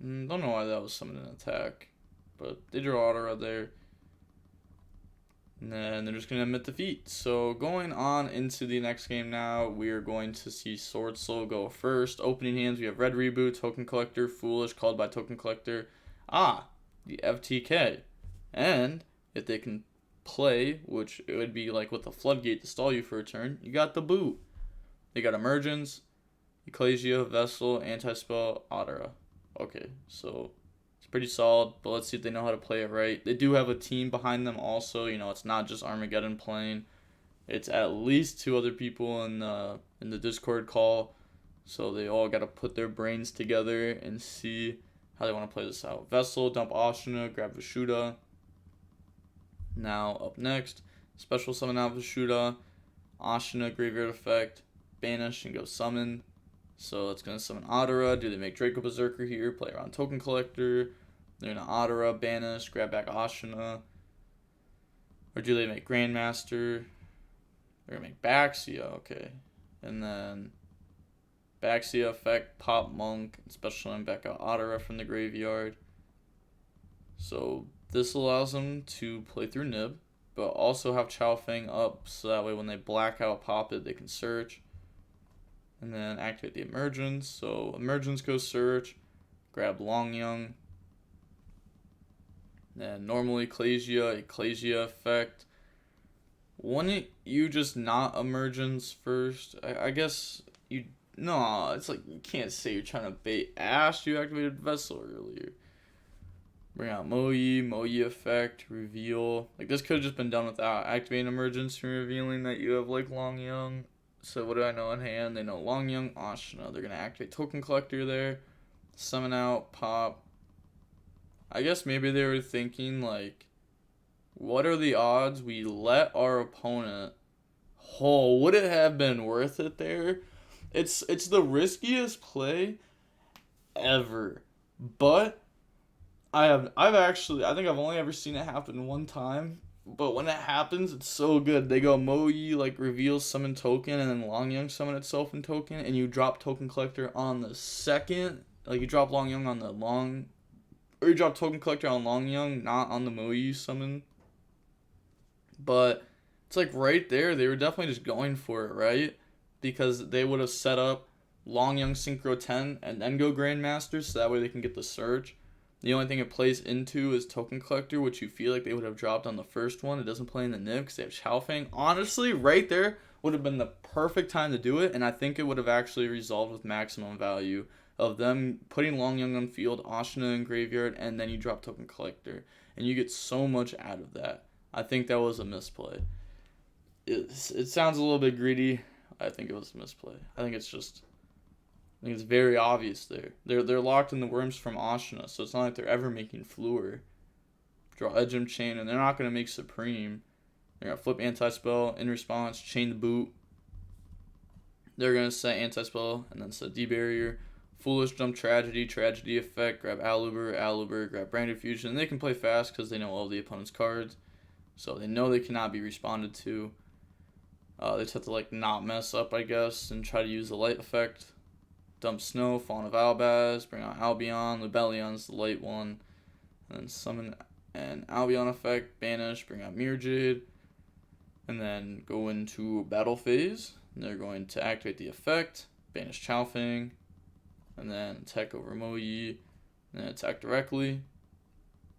[SPEAKER 1] Don't know why that was summoned an attack, but they draw Otara there. And then they're just going to admit defeat. So going on into the next game now, we are going to see Sword Soul go first. Opening hands, we have Red Reboot, Token Collector, Foolish, Called By Token Collector. The FTK. And if they can play, which it would be like with the Floodgate to stall you for a turn, you got the boot. They got Emergence, Ecclesia, Vessel, Anti-Spell, Otara. Okay, so it's pretty solid, but let's see if they know how to play it right. They do have a team behind them also. It's not just Armageddon playing. It's at least 2 other people in the Discord call. So they all got to put their brains together and see how they want to play this out. Vessel, dump Ashina, grab Vishuda. Now up next, special summon out Vishuda, Ashina, graveyard effect, banish and go summon. So it's going to summon Adara. Do they make Draco Berserker here? Play around Token Collector. They're going to Adara, banish, grab back Ashina. Or do they make Grandmaster? They're going to make Baxia, okay. And then Baxia effect, pop Monk, and special summon back out Adara from the graveyard. So this allows them to play through Nib, but also have Chow Fang up so that way when they black out pop it, they can search. And then activate the Emergence. So Emergence goes search, grab Longyung. Then normally Ecclesia effect. Wouldn't you just not Emergence first? I guess you, no, it's like you can't say you're trying to bait Ash. You activated Vessel earlier. Bring out Moyi effect, reveal. Like this could have just been done without activating Emergence and revealing that you have like Longyung. So what do I know in hand? They know Longyung, Ashina. They're going to activate Token Collector there. Summon out, pop. I guess maybe they were thinking like, what are the odds we let our opponent... Oh, would it have been worth it there? It's the riskiest play ever. But I think I've only ever seen it happen one time. But when it happens, it's so good. They go Moyi, like, reveals summon token, and then Longyung summon itself in token, and you drop Token Collector on the second. Like, you drop Longyung on the or you drop Token Collector on Longyung, not on the Moyi summon. But it's like right there, they were definitely just going for it, right? Because they would have set up Longyung Synchro 10 and then go Grandmaster, so that way they can get the search. The only thing it plays into is Token Collector, which you feel like they would have dropped on the first one. It doesn't play in the Nib because they have Chow Fang. Honestly, right there would have been the perfect time to do it, and I think it would have actually resolved with maximum value of them putting Longyung on field, Ashina in graveyard, and then you drop Token Collector. And you get so much out of that. I think that was a misplay. It sounds a little bit greedy. I think it was a misplay. I think it's very obvious there. They're locked in the worms from Ashina, so it's not like they're ever making Fluor. Draw Edgem Chain, and they're not going to make Supreme. They're going to flip Anti-Spell, in response, chain the boot. They're going to set Anti-Spell, and then set D-Barrier. Foolish Jump Tragedy effect, grab Aluber, grab Branded Fusion. And they can play fast because they know all the opponent's cards. So they know they cannot be responded to. They just have to like not mess up, I guess, and try to use the light effect. Dump Snow, Fawn of Albaz, bring out Albion, Lubellion's the light one. And then summon an Albion effect, banish, bring out Mirror Jade. And then go into battle phase. And they're going to activate the effect, banish Chow Fang, and then attack over Moyi, and then attack directly.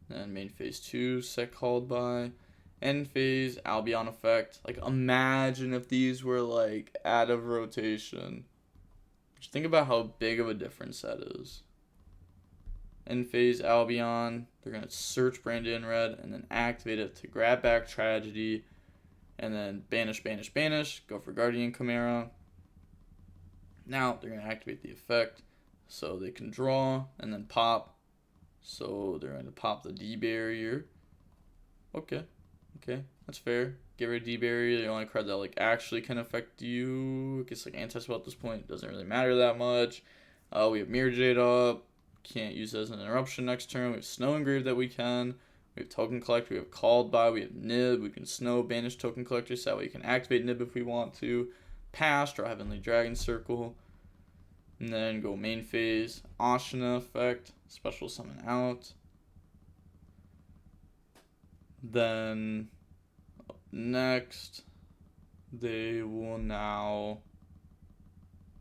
[SPEAKER 1] Then main phase 2, set called by. End phase, Albion effect. Like, imagine if these were, like, out of rotation. Just think about how big of a difference that is. End phase, Albion. They're going to search Branded in red, and then activate it to grab back Tragedy. And then banish, go for Guardian Chimera. Now, they're going to activate the effect, so they can draw, and then pop. So, they're going to pop the D-Barrier. Okay, that's fair. Get rid of D-Barrier, the only card that like actually can affect you. I guess like Anti-Spell at this point doesn't really matter that much. We have Mirror Jade up. Can't use it as an interruption next turn. We have Snow Engrave that we can. We have Token Collector, we have Called By, we have Nib. We can Snow, banish Token Collector, so that way we can activate Nib if we want to. Pass, draw Heavenly Dragon Circle. And then go main phase. Ashina effect, special summon out. Then next, they will now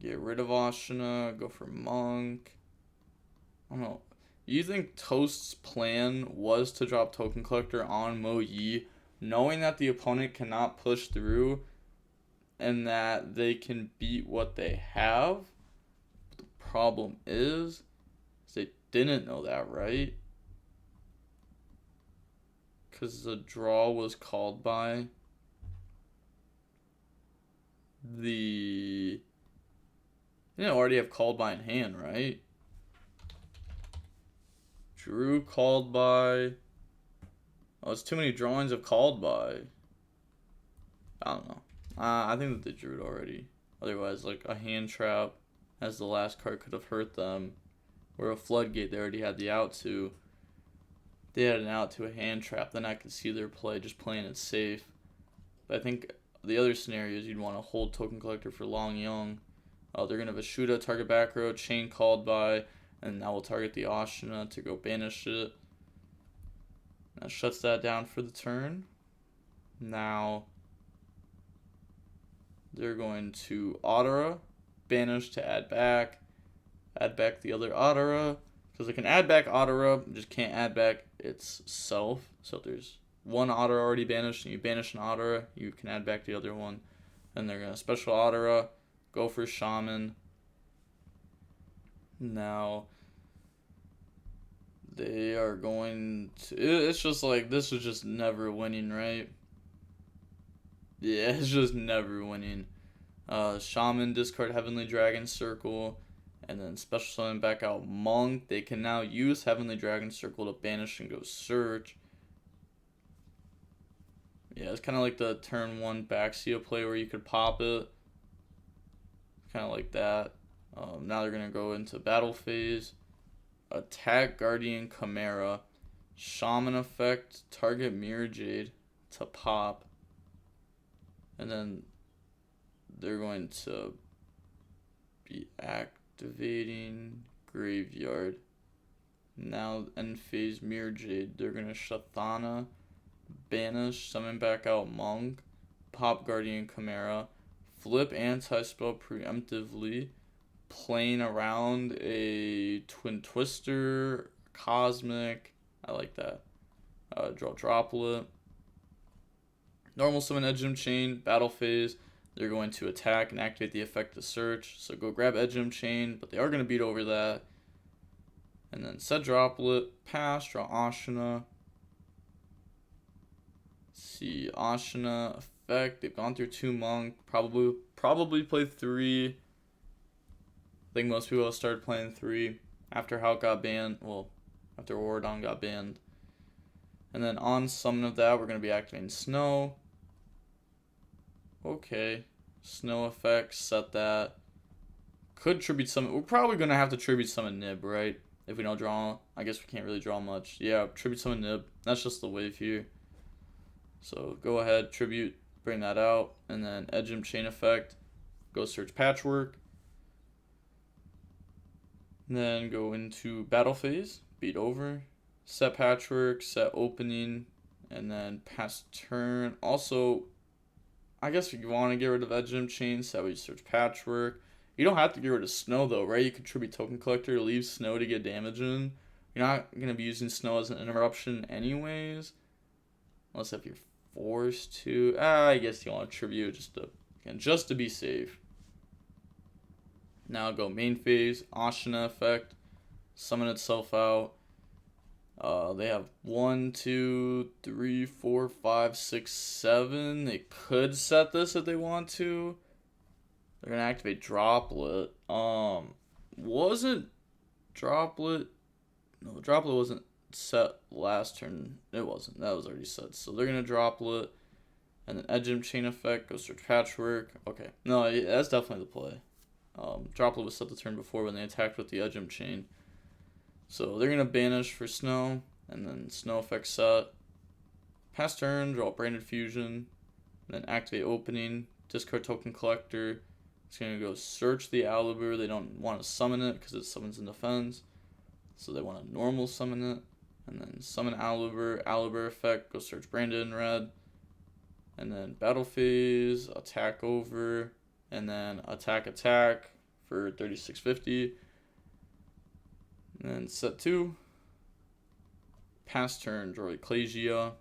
[SPEAKER 1] get rid of Ashina, go for Monk. I don't know. You think Toast's plan was to drop Token Collector on Moyi, knowing that the opponent cannot push through and that they can beat what they have? The problem is they didn't know that, right? Because the draw was called by the They didn't already have called by in hand, right? Drew called by. Oh, it's too many drawings of called by. I don't know. I think that they drew it already. Otherwise, like a hand trap as the last card could have hurt them. Or a floodgate they already had the out to. They had an out to a hand trap, then I could see their play just playing it safe. But I think the other scenarios you'd want to hold token collector for long young. They're going to have a Shooter, target back row, chain called by, and that will target the Ashina to go banish it. That shuts that down for the turn. Now they're going to Otara, banish to add back the other Otara, because they can add back Otara, just can't add back itself. So if there's one Otara already banished and you banish an Otara, you can add back the other one. And they're going to special Otara, go for Shaman. Now they are going to, it's just like, this is just never winning, right? Yeah, it's just never winning. Shaman, discard Heavenly Dragon Circle, and then special summon back out Monk. They can now use Heavenly Dragon Circle to banish and go search. Yeah, it's kind of like the turn 1 Baxia play where you could pop it. Kind of like that. Now they're going to go into battle phase. Attack Guardian Chimera. Shaman effect, target Mirror Jade to pop. And then they're going to be activating Graveyard. Now end phase Mirror Jade. They're going to Shathana, banish, summon back out Monk, pop Guardian Chimera, flip anti-spell preemptively, playing around a Twin Twister, Cosmic. I like that. Draw Droplet. Normal summon Edgem Chain, battle phase. They're going to attack and activate the effect to search. So go grab Edgem Chain, but they are going to beat over that. And then set Droplet, pass, draw Ashina. See, Ashina effect. They've gone through 2 Monk. Probably play 3. I think most people have started playing 3 after Hulk got banned. Well, after Waradon got banned. And then on summon of that, we're going to be activating Snow. Okay. Snow effect, set that. Could tribute summon. We're probably going to have to tribute summon Nib, right? If we don't draw. I guess we can't really draw much. Yeah, tribute summon Nib. That's just the wave here. So go ahead, tribute, bring that out. And then Edgem Chain effect. Go search Patchwork. And then go into battle phase. Beat over. Set Patchwork, set opening, and then pass turn. Also, I guess if you want to get rid of Edgem Chain, so we search Patchwork. You don't have to get rid of Snow though, right? You could tribute Token Collector, leave Snow to get damage in. You're not going to be using Snow as an interruption anyways. Unless if you're forced to. I guess you want to tribute just to be safe. Now go main phase, Ashina effect, summon itself out. They have 1, 2, 3, 4, 5, 6, 7. They could set this if they want to. They're gonna activate Droplet. Wasn't Droplet? No, Droplet wasn't set last turn. It wasn't. That was already set. So they're gonna Droplet, and then Edgem Chain effect. Go search Patchwork. Okay, no, that's definitely the play. Droplet was set the turn before when they attacked with the Edgem Chain. So they're going to banish for Snow, and then Snow effect set. Pass turn, draw Branded Fusion, then activate opening, discard Token Collector. It's going to go search the Alibur. They don't want to summon it because it summons in defense. So they want to normal summon it, and then summon Alibur. Alibur effect, go search Branded in red. And then battle phase, attack over, and then attack for 3650. And then set 2. Pass turn, draw Ecclesia.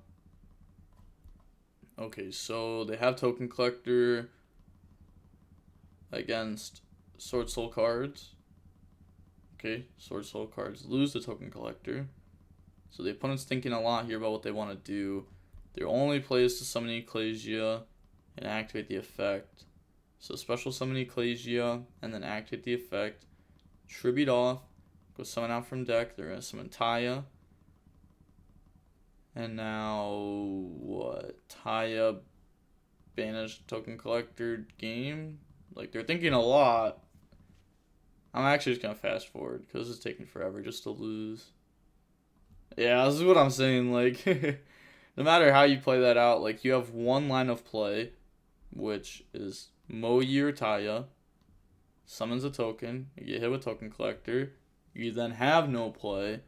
[SPEAKER 1] Okay, so they have Token Collector against Sword Soul cards. Okay, Sword Soul cards lose the Token Collector. So the opponent's thinking a lot here about what they want to do. Their only play is to summon Ecclesia and activate the effect. So special summon Ecclesia, and then activate the effect. Tribute off. Go summon out from deck. They're going to summon Taya. And now, what? Taya, banish token collector, game? Like, they're thinking a lot. I'm actually just going to fast forward, because it's taking forever just to lose. Yeah, this is what I'm saying. Like, no matter how you play that out, like, you have one line of play, which is Moyi or Taya, summons a token, you get hit with token collector, you then have no play,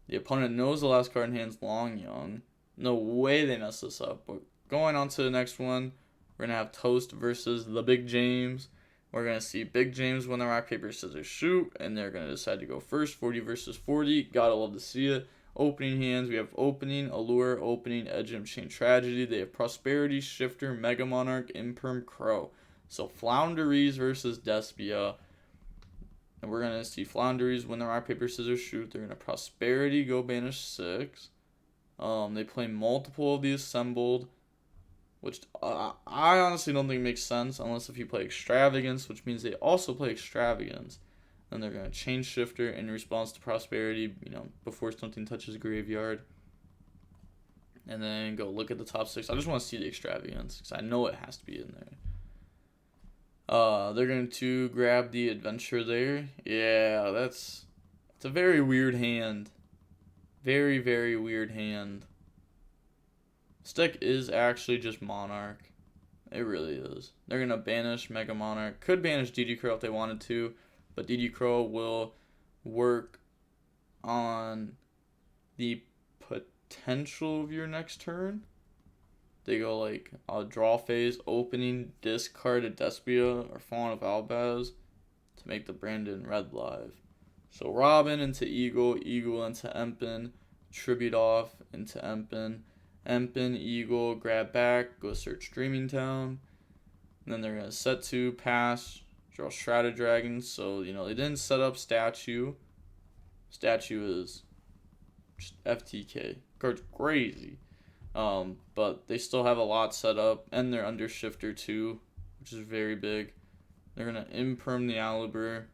[SPEAKER 1] the opponent knows the last card in hand's Long Young, no way they mess this up. But going on to the next one, we're going to have Toast versus the Big James. We're going to see Big James win the rock, paper, scissors, shoot, and they're going to decide to go first, 40 versus 40, gotta love to see it. Opening hands, we have Opening, Allure, Opening, Edge and Chain Tragedy. They have Prosperity, Shifter, Mega Monarch, Imperm, Crow. So Flounderies versus Despia. And we're going to see Flounderies win the rock, paper, scissors, shoot. They're going to Prosperity, go banish 6. They play multiple of the Assembled, which I honestly don't think makes sense unless if you play Extravagance, which means they also play Extravagance. Then they're going to change Shifter in response to Prosperity, before something touches Graveyard. And then go look at the top 6. I just want to see the Extravagance, because I know it has to be in there. They're going to grab the Adventure there. Yeah, it's a very weird hand. Very, very weird hand. This deck is actually just Monarch. It really is. They're going to banish Mega Monarch. Could banish dotKuro if they wanted to. But dotKuro will work on the potential of your next turn. They go like draw phase, Opening, discard a Despia or Fallen of Albaz to make the Brandon red live. So Robin into Eagle, Eagle into Empen, tribute off into Empen, Empen, Eagle, grab back, go search Dreaming Town. And then they're going to set 2, pass, draw Shrouded Dragon. So, they didn't set up Statue. Statue is just FTK. Card's crazy. But they still have a lot set up. And they're under Shifter too, which is very big. They're going to Imperm the Alibur.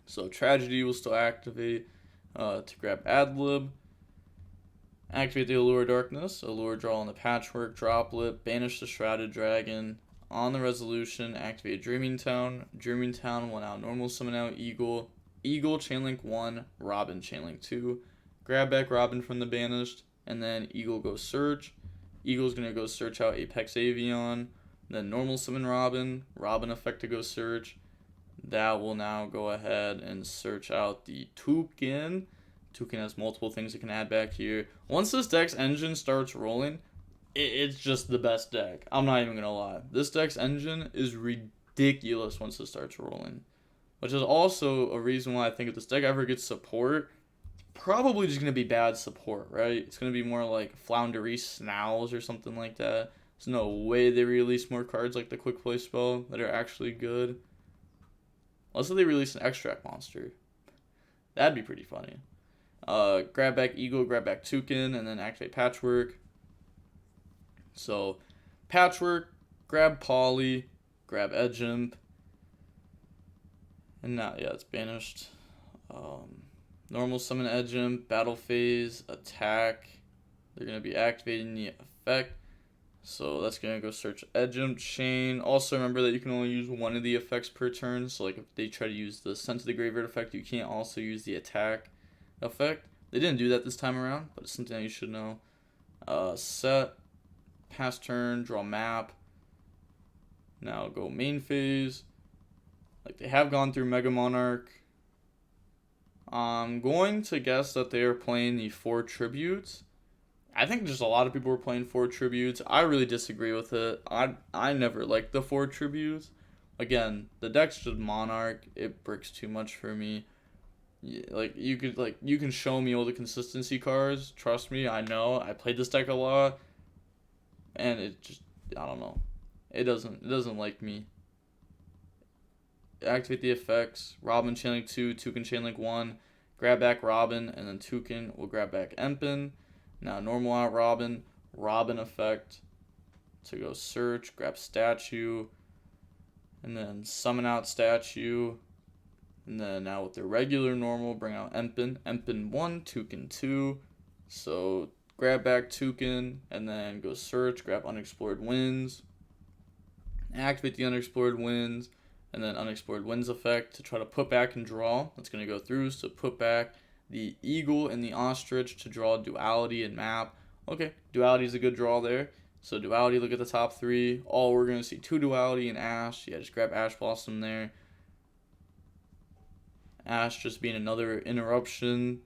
[SPEAKER 1] So Tragedy will still activate to grab Adlib. Activate the Allure Darkness. Allure draw on the Patchwork, Droplet, banish the Shrouded Dragon. On the Resolution, activate Dreaming Town. Dreaming Town will now normal summon out Eagle. Eagle Chainlink 1, Robin Chainlink 2. Grab back Robin from the banished, and then Eagle goes search. Eagle's going to go search out Apex Avion. Then normal summon Robin. Robin effect to go search. That will now go ahead and search out the Toucan. Toucan has multiple things it can add back here. Once this deck's engine starts rolling, it's just the best deck. I'm not even going to lie. This deck's engine is ridiculous once it starts rolling. Which is also a reason why I think if this deck ever gets support, it's probably just going to be bad support, right? It's going to be more like Floundery Snowls or something like that. There's no way they release more cards like the Quick Play spell that are actually good. Unless they release an Extract monster. That'd be pretty funny. Grab back Eagle, grab back Toucan, and then activate Patchwork. So, Patchwork, grab Polly, grab Edgemp, and now, yeah, it's banished. Normal summon Edgemp, battle phase, attack. They're going to be activating the effect. So that's going to go search Edgemp, Chain. Also remember that you can only use one of the effects per turn. So like if they try to use the Sent to the Graveyard effect, you can't also use the attack effect. They didn't do that this time around, but it's something that you should know. Set. Pass turn, draw map. Now go main phase. Like they have gone through Mega Monarch. I'm going to guess that they are playing the 4 tributes. I think just a lot of people were playing 4 tributes. I really disagree with it. I never liked the 4 tributes. Again, the deck's just Monarch. It bricks too much for me. You can show me all the consistency cards. Trust me, I know. I played this deck a lot. And it just, I don't know. It doesn't like me. Activate the effects. Robin Chainlink 2, Toucan Chainlink 1. Grab back Robin, and then Toucan will grab back Empen. Now normal out Robin. Robin effect. to go search, grab statue, and then summon out statue. And then now with the regular normal, bring out Empen. Empen 1, Toucan 2. So grab back Toucan, and then go search, grab Unexplored Winds. Activate the Unexplored Winds, and then Unexplored Winds effect to try to put back and draw. That's going to go through, so put back the Eagle and the Ostrich to draw Duality and Map. Okay, Duality is a good draw there. So Duality, look at the top 3. We're going to see 2 Duality and Ash. Yeah, just grab Ash Blossom there. Ash just being another interruption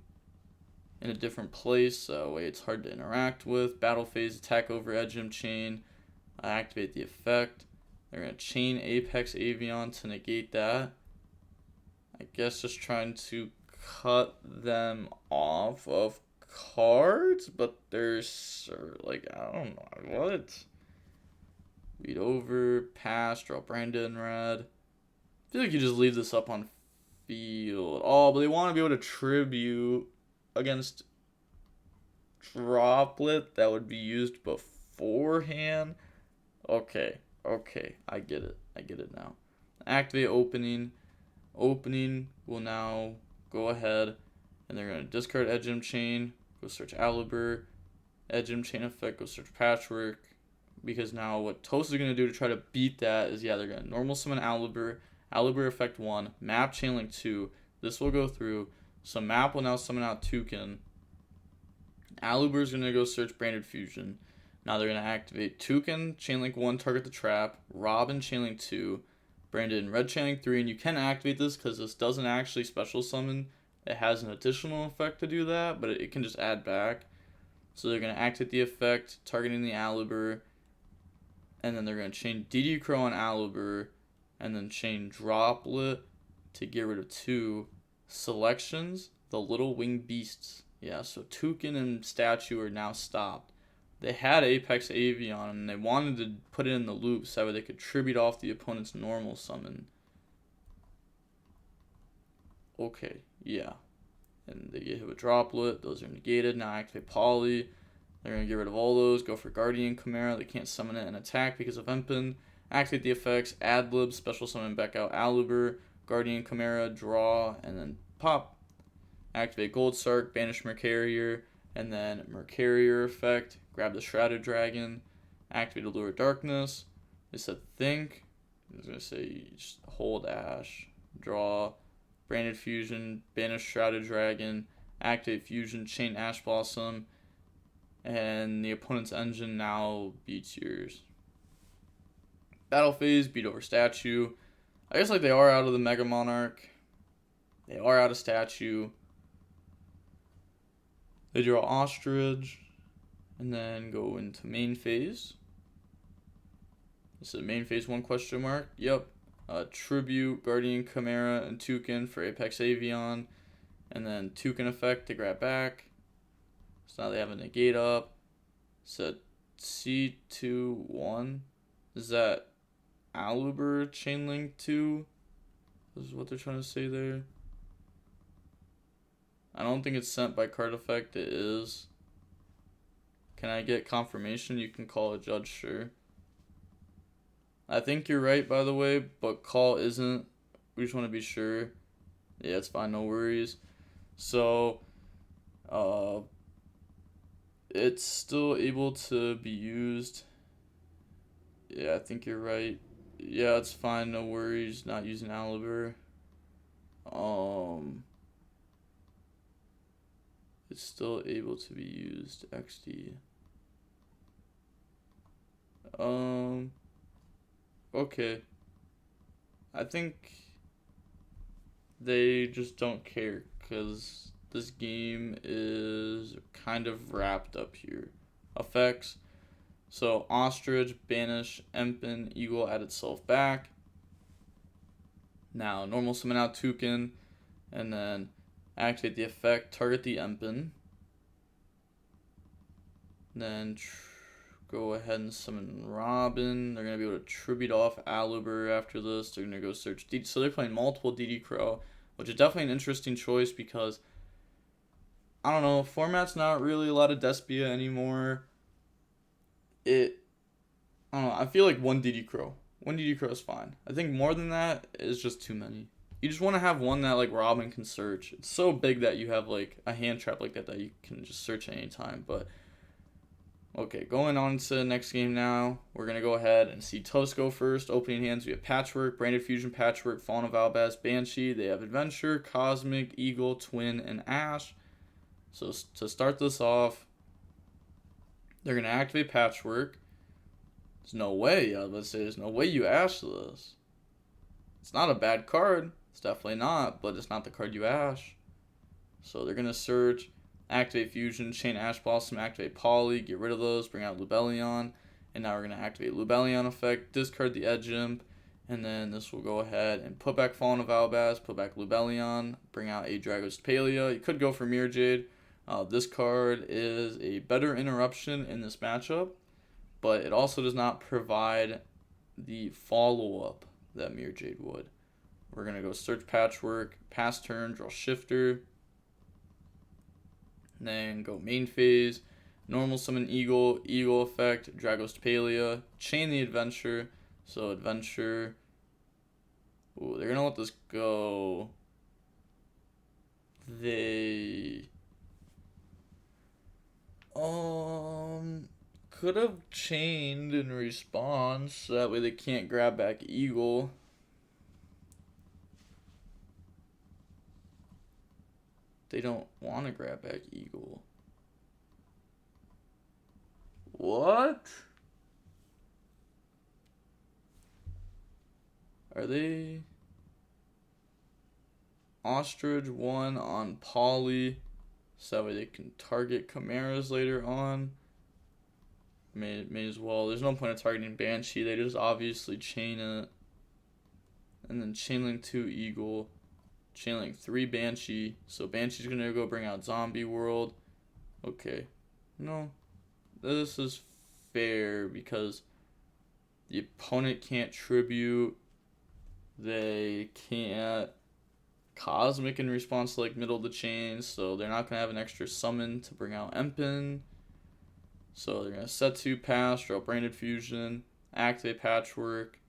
[SPEAKER 1] in a different place, so way it's hard to interact with. Battle phase, attack over Edgem Chain. Activate the effect. They're going to chain Apex Avian to negate that. I guess just trying to cut them off of cards, but there's like, I don't know what. Read over, pass, draw Brandon red. I feel like you just leave this up on field. But they want to be able to tribute against Droplet that would be used beforehand. Okay, I get it now. Activate opening. Opening will now go ahead, and they're going to discard Edgem Chain, go search Alibur, Edgem Chain effect, go search Patchwork, because now what Toast is going to do to try to beat that is, they're going to normal summon Alibur, Alibur effect 1, Map Chainlink 2, this will go through, so Map will now summon out Toucan, Alibur is going to go search Branded Fusion, now they're going to activate Toucan, Chainlink 1, target the trap, Robin, Chainlink 2, Brandon, Red Chainlink 3, and you can activate this because this doesn't actually special summon. It has an additional effect to do that, but it can just add back. So they're going to activate the effect, targeting the Alibur, and then they're going to chain dotKuro on Alibur, and then chain Droplet to get rid of 2 selections, the Little Winged Beasts. Yeah, so Toucan and Statue are now stopped. They had Apex Avian, and they wanted to put it in the loop so that they could tribute off the opponent's normal summon. Okay, yeah. And they get hit with Droplet. Those are negated. Now activate Poly. They're going to get rid of all those. Go for Guardian Chimera. They can't summon it and attack because of Empen. Activate the effects. Adlib. Special summon back out Alibur. Guardian Chimera. Draw. And then pop. Activate Gold Sark. Banish Mercarier. And then Mercarier effect. Grab the Shrouded Dragon. Activate Allure Darkness. They said think. I was going to say just hold Ash. Draw. Branded Fusion. Banish Shrouded Dragon. Activate Fusion. Chain Ash Blossom. And the opponent's engine now beats yours. Battle phase. Beat over Statue. I guess like they are out of the Mega Monarch. They are out of Statue. They draw Ostrich, and then go into main phase. This is main phase 1 question mark. Yep. Tribute, Guardian Chimera, and Toucan for Apex Avian. And then Toucan effect to grab back. So now they have a negate up. So C2-1. Is that Alibur Chainlink 2? This is what they're trying to say there. I don't think it's sent by card effect. It is. Can I get confirmation? You can call a judge, sure. I think you're right, by the way, but call isn't. We just want to be sure. Yeah, it's fine, no worries. So, it's still able to be used. Yeah, I think you're right. Yeah, it's fine, no worries. Not using Alibur. It's still able to be used. XD. Okay. I think they just don't care because this game is kind of wrapped up here. Effects. So Ostrich, Banish, Empen, Eagle add itself back. Now normal summon out Toucan, and then activate the effect, target the Empen. Then go ahead and summon Robin. They're going to be able to tribute off Alibur after this. They're going to go search so they're playing multiple dotKuro, which is definitely an interesting choice because, I don't know, format's not really a lot of Despia anymore. I fine. I feel like one dotKuro. One dotKuro is fine. I think more than that is just too many. You just want to have one that like Robin can search. It's so big that you have like a hand trap like that you can just search at any time. But okay, going on to the next game now. We're gonna go ahead and see Toast go first. Opening hands, we have Patchwork, Branded Fusion, Patchwork, Fawn of Albaz, Banshee. They have Adventure, Cosmic, Eagle, Twin, and Ash. So to start this off, they're gonna activate Patchwork. There's no way. I was about to say there's no way you Ash this. It's not a bad card. It's definitely not, but it's not the card you Ash. So they're going to search, activate Fusion, chain Ash Blossom, activate Poly, get rid of those, bring out Lubellion. And now we're going to activate Lubellion effect, discard the Edge Imp, and then this will go ahead and put back Fallen of Albaz, put back Lubellion, bring out a Dragos Palia. You could go for Mirror Jade. This card is a better interruption in this matchup, but it also does not provide the follow-up that Mirror Jade would. We're going to go search Patchwork, pass turn, draw Shifter, then go main phase, normal summon Eagle, Eagle effect, Dragos Palia, chain the Adventure, so Adventure, ooh, they're going to let this go, they, could have chained in response, so that way they can't grab back Eagle. They don't want to grab back Eagle. What? Are they? Ostrich 1 on Poly, so that way they can target Chimeras later on. May as well. There's no point of targeting Banshee. They just obviously chain it. And then chainlink 2 Eagle. Chainlink 3 Banshee. So Banshee's going to go bring out Zombie World. Okay. No. This is fair because the opponent can't tribute. They can't Cosmic in response to like middle of the chain. So they're not going to have an extra summon to bring out Empin. So they're going to set 2 pass, draw Branded Fusion, activate Patchwork.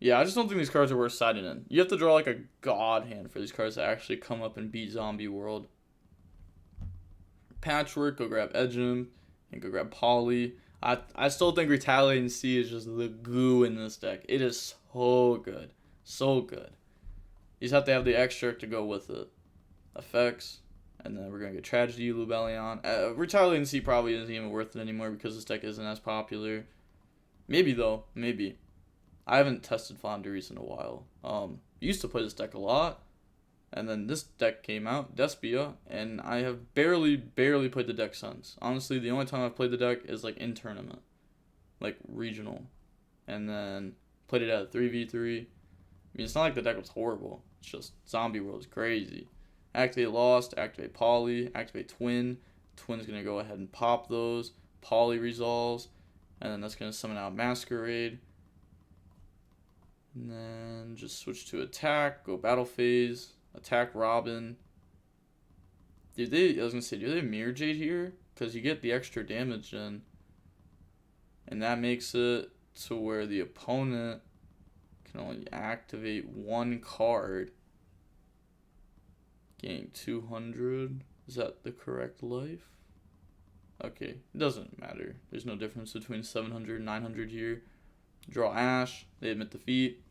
[SPEAKER 1] Yeah, I just don't think these cards are worth siding in. You have to draw like a god hand for these cards to actually come up and beat Zombie World. Patchwork, go grab Edgem, and go grab Poly. I still think Retaliating Sea is just the goo in this deck. It is so good. So good. You just have to have the extract to go with it. Effects. And then we're going to get Tragedy, Lubellion. Retaliating Sea probably isn't even worth it anymore because this deck isn't as popular. Maybe though. Maybe. I haven't tested Flounderies in a while. Used to play this deck a lot. And then this deck came out, Despia, and I have barely played the deck since. Honestly, the only time I've played the deck is like in tournament. Like regional. And then played it at 3v3. I mean, it's not like the deck was horrible. It's just Zombie World is crazy. Activate Lost, activate Poly, activate Twin. Twin's going to go ahead and pop those. Poly resolves. And then that's going to summon out Masquerade. And then just switch to attack, go battle phase, attack Robin. I was going to say, do they Mirror Jade here? Because you get the extra damage in. And that makes it to where the opponent can only activate 1 card. Gaining 200. Is that the correct life? Okay, it doesn't matter. There's no difference between 700 and 900 here. Draw Ash. They admit defeat.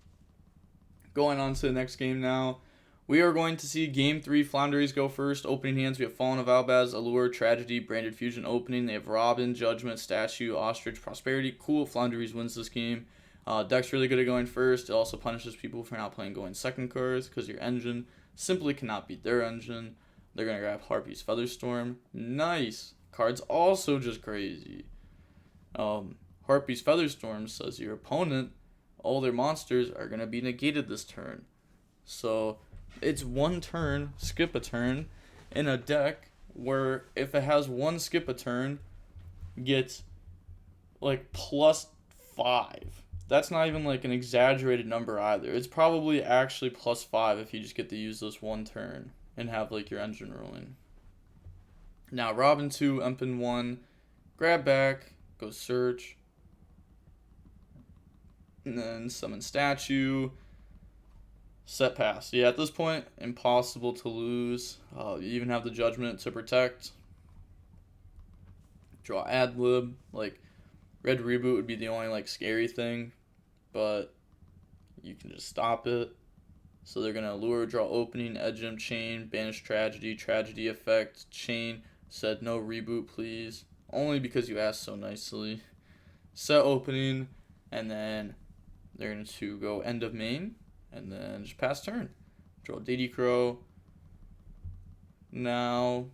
[SPEAKER 1] Going on to the next game now. We are going to see Game 3 Flounderies go first. Opening hands, we have Fallen of Albaz, Allure, Tragedy, Branded Fusion opening. They have Robin, Judgment, Statue, Ostrich, Prosperity. Cool, Flounderies wins this game. Deck's really good at going first. It also punishes people for not playing going second cards because your engine simply cannot beat their engine. They're going to grab Harpy's Featherstorm. Nice. Card's also just crazy. Harpy's Featherstorm says your opponent, all their monsters are going to be negated this turn. So it's 1 turn, skip a turn, in a deck where if it has 1 skip a turn, gets like +5. That's not even like an exaggerated number either. It's probably actually +5 if you just get to use this 1 turn and have like your engine rolling. Now Robin 2, Empin 1, grab back, go search. And then summon statue. Set pass. Yeah, at this point, impossible to lose. You even have the judgment to protect. Draw ad lib. Like, red reboot would be the only like scary thing, but you can just stop it. So they're gonna lure, draw opening, edge him, chain, banish tragedy, tragedy effect, chain, said no reboot please. Only because you asked so nicely. Set opening, and then they're going to go end of main, and then just pass turn. Draw dotKuro. Now,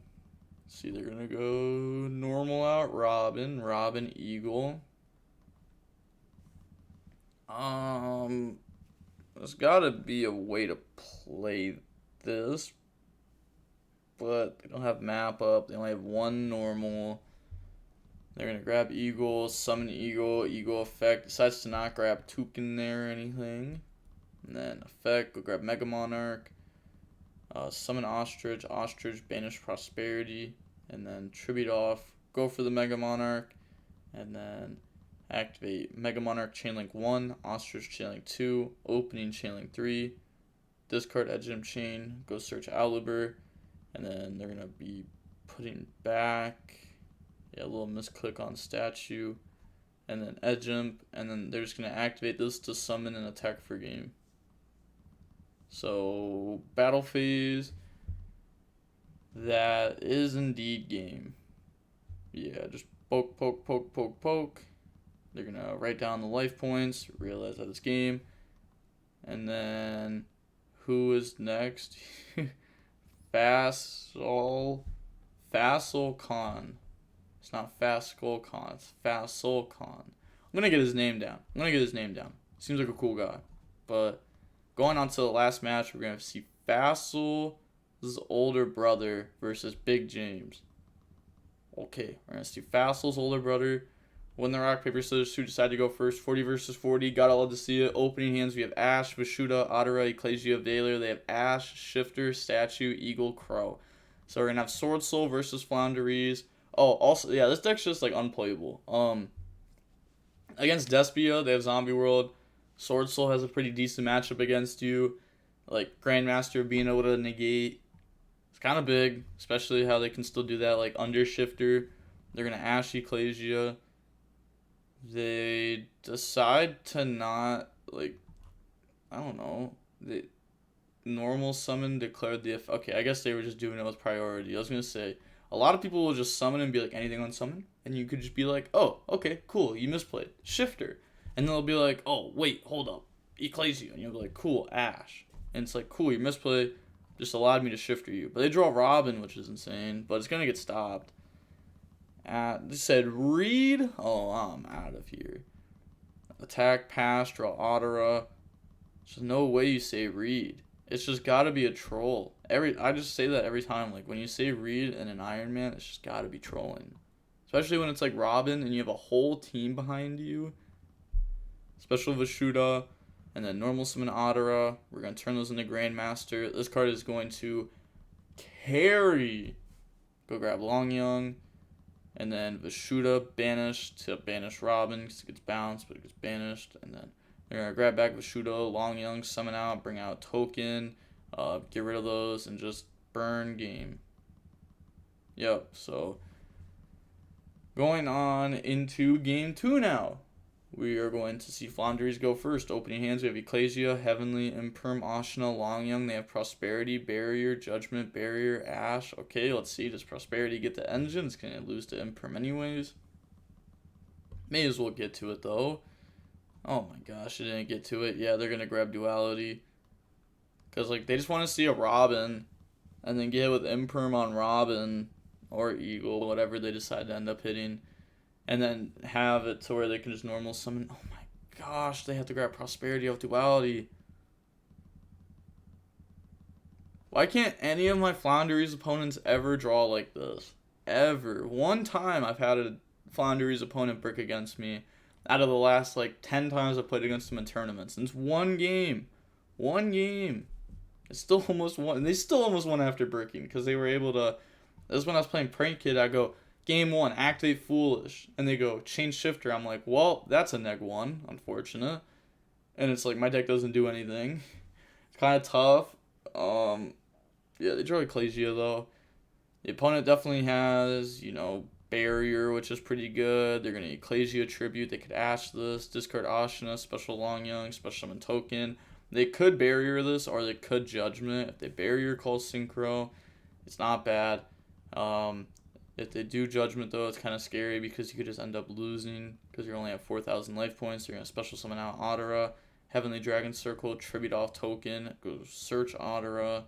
[SPEAKER 1] let's see, they're going to go normal out, Robin, Eagle. There's got to be a way to play this, but they don't have map up. They only have one normal. They're going to grab Eagle, summon Eagle, Eagle effect. Decides to not grab Toucan there or anything. And then effect, go grab Mega Monarch. Summon Ostrich, banish Prosperity. And then tribute off, go for the Mega Monarch. And then activate Mega Monarch Chainlink 1, Ostrich Chainlink 2, Opening Chainlink 3. Discard Edge Him Chain, go search Aliber. And then they're going to be putting back... Yeah, a little misclick on statue, and then edge imp, and then they're just going to activate this to summon and attack for game. So, battle phase, that is indeed game. Yeah, just poke. They're going to write down the life points, realize that it's game, and then who is next? Facile Khan. It's not Fascol Khan, it's Facile Khan. I'm going to get his name down. Seems like a cool guy. But going on to the last match, we're going to see Facile's older brother versus Big James. Okay, we're going to see Facile's older brother win the rock, paper, scissors, shoot, decide to go first. 40 versus 40. Gotta love to see it. Opening hands, we have Ash, Vishuda, Ottera, Ecclesia of Valor. They have Ash, Shifter, Statue, Eagle, Crow. So we're going to have Sword Soul versus Flounderies. Oh, also, yeah, this deck's just, like, unplayable. Against Despia, they have Zombie World. Sword Soul has a pretty decent matchup against you. Like, Grandmaster being able to negate. It's kind of big, especially how they can still do that, like, under Shifter. They're going to Ash Ecclesia. They decide to not, like, I don't know. They normal summon declared the... Okay, I guess they were just doing it with priority. I was going to say... A lot of people will just summon and be like, anything on summon. And you could just be like, oh, okay, cool, you misplayed. Shifter. And they'll be like, oh, wait, hold up. Ecclesia. And you'll be like, cool, Ash. And it's like, cool, you misplayed. Just allowed me to Shifter you. But they draw Robin, which is insane. But it's going to get stopped. They said read. Oh, I'm out of here. Attack, pass, draw Ottera. There's no way you say read. It's just got to be a troll. I just say that every time. Like, when you say read in an IronMan, it's just got to be trolling. Especially when it's like Robin and you have a whole team behind you. Special Vishuda. And then normal summon Ottera. We're going to turn those into Grandmaster. This card is going to carry. Go grab Long Young. And then Vishuda banished to banish Robin because it gets bounced, but it gets banished. And then they're going to grab back Vishuda, Long Young, summon out, bring out Token, get rid of those, and just burn game. Yep, so going on into game 2 now. We are going to see Flounderies go first. Opening hands, we have Ecclesia, Heavenly, Imperm, Ashna, Long Young. They have Prosperity, Barrier, Judgment, Barrier, Ash. Okay, let's see. Does Prosperity get the engine? It's going to lose to Imperm anyways. May as well get to it, though. Oh my gosh, it didn't get to it. Yeah, they're going to grab Duality. Because, like, they just want to see a Robin. And then get it with Imperm on Robin or Eagle, whatever they decide to end up hitting. And then have it to where they can just normal summon. Oh my gosh, they have to grab Prosperity off Duality. Why can't any of my Flounderies opponents ever draw like this? Ever. One time I've had a Flounderies opponent brick against me out of the last, like, 10 times I played against them in tournaments. And it's one game. One game. It's still almost won. And they still almost won after bricking because they were able to... This is when I was playing Prank Kid. I go... Game 1, activate Foolish. And they go, change Shifter. I'm like, well, that's a neg 1. Unfortunate. and it's like my deck doesn't do anything. It's kind of tough. Yeah, they draw Ecclesia though. The opponent definitely has, you know, Barrier, which is pretty good. They're going to Ecclesia Tribute. They could Ash this, discard Ashina, special Long Young, special summon token. They could Barrier this, or they could Judgment. If they Barrier, call Synchro. It's not bad. If they do Judgment, though, it's kind of scary because you could just end up losing because you're only at 4,000 life points. They're going to special summon out Adara, Heavenly Dragon Circle, Tribute off token, go search Adara,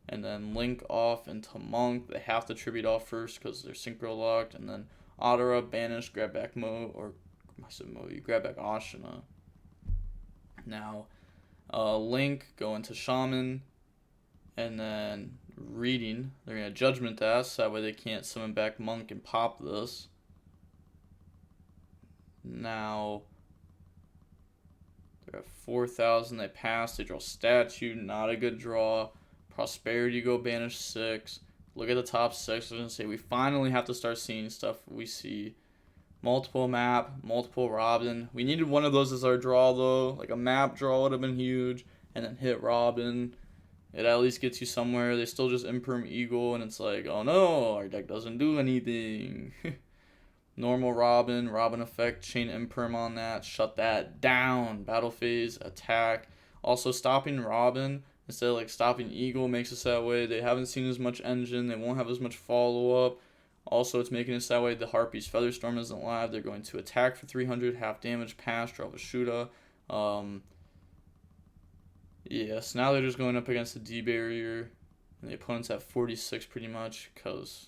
[SPEAKER 1] and then link off into Monk. They have to tribute off first because they're synchro locked, and then Adara, banish, grab back Mo, or I said Mo, you grab back Ashina. Now, Link, go into Shaman, and then Reading. They're going to Judgment that, so that way they can't summon back Monk and pop this. Now, they're at 4,000, they pass, they draw Statue, not a good draw. Prosperity, go banish 6. Look at the top 6. I was going to say, we finally have to start seeing stuff we see. Multiple map, multiple Robin. We needed one of those as our draw, though. Like a map draw would have been huge. And then hit Robin. It at least gets you somewhere. They still just Imperm Eagle, and it's like, oh no, our deck doesn't do anything. Normal Robin, Robin effect, chain Imperm on that. Shut that down. Battle phase, attack. Also, stopping Robin instead of like stopping Eagle makes us that way. They haven't seen as much engine. They won't have as much follow-up. Also, it's making us that way. The Harpy's Featherstorm isn't live. They're going to attack for 300, half damage, pass, draw a shooter. Yes, now they're just going up against the D barrier. And the opponent's at 46 pretty much because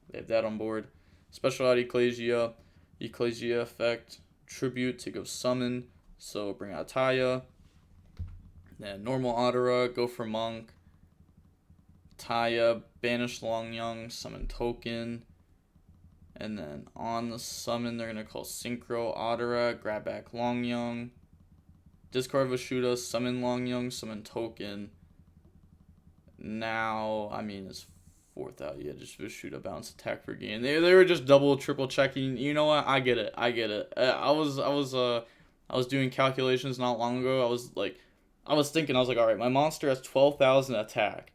[SPEAKER 1] they have that on board. Special out Ecclesia. Ecclesia effect. Tribute to go summon. So bring out Taya. Then normal Adara, go for Monk. Taya, banish Long Young, summon token. And then on the summon, they're going to call Synchro Adara, grab back Long Young. Discard Vashuda, summon Long Young, summon token. Now, I mean, it's 4,000. Yeah, just Vashuda bounce attack per game. They were just double, triple checking. You know what? I get it. I was doing calculations not long ago. I was thinking, all right, my monster has 12,000 attack.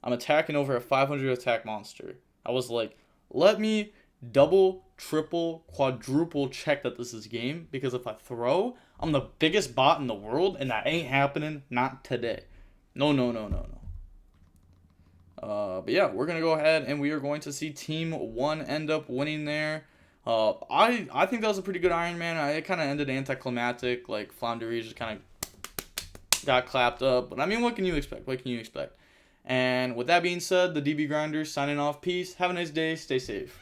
[SPEAKER 1] I'm attacking over a 500 attack monster. I was like, let me double, triple, quadruple check that this is game, because if I throw, I'm the biggest bot in the world, and that ain't happening, not today. No. But yeah, we're going to go ahead, and we are going to see Team 1 end up winning there. I think that was a pretty good Iron Man. It kind of ended anticlimactic, like Flamme just kind of got clapped up. But I mean, what can you expect? And with that being said, the DB Grinders signing off. Peace. Have a nice day. Stay safe.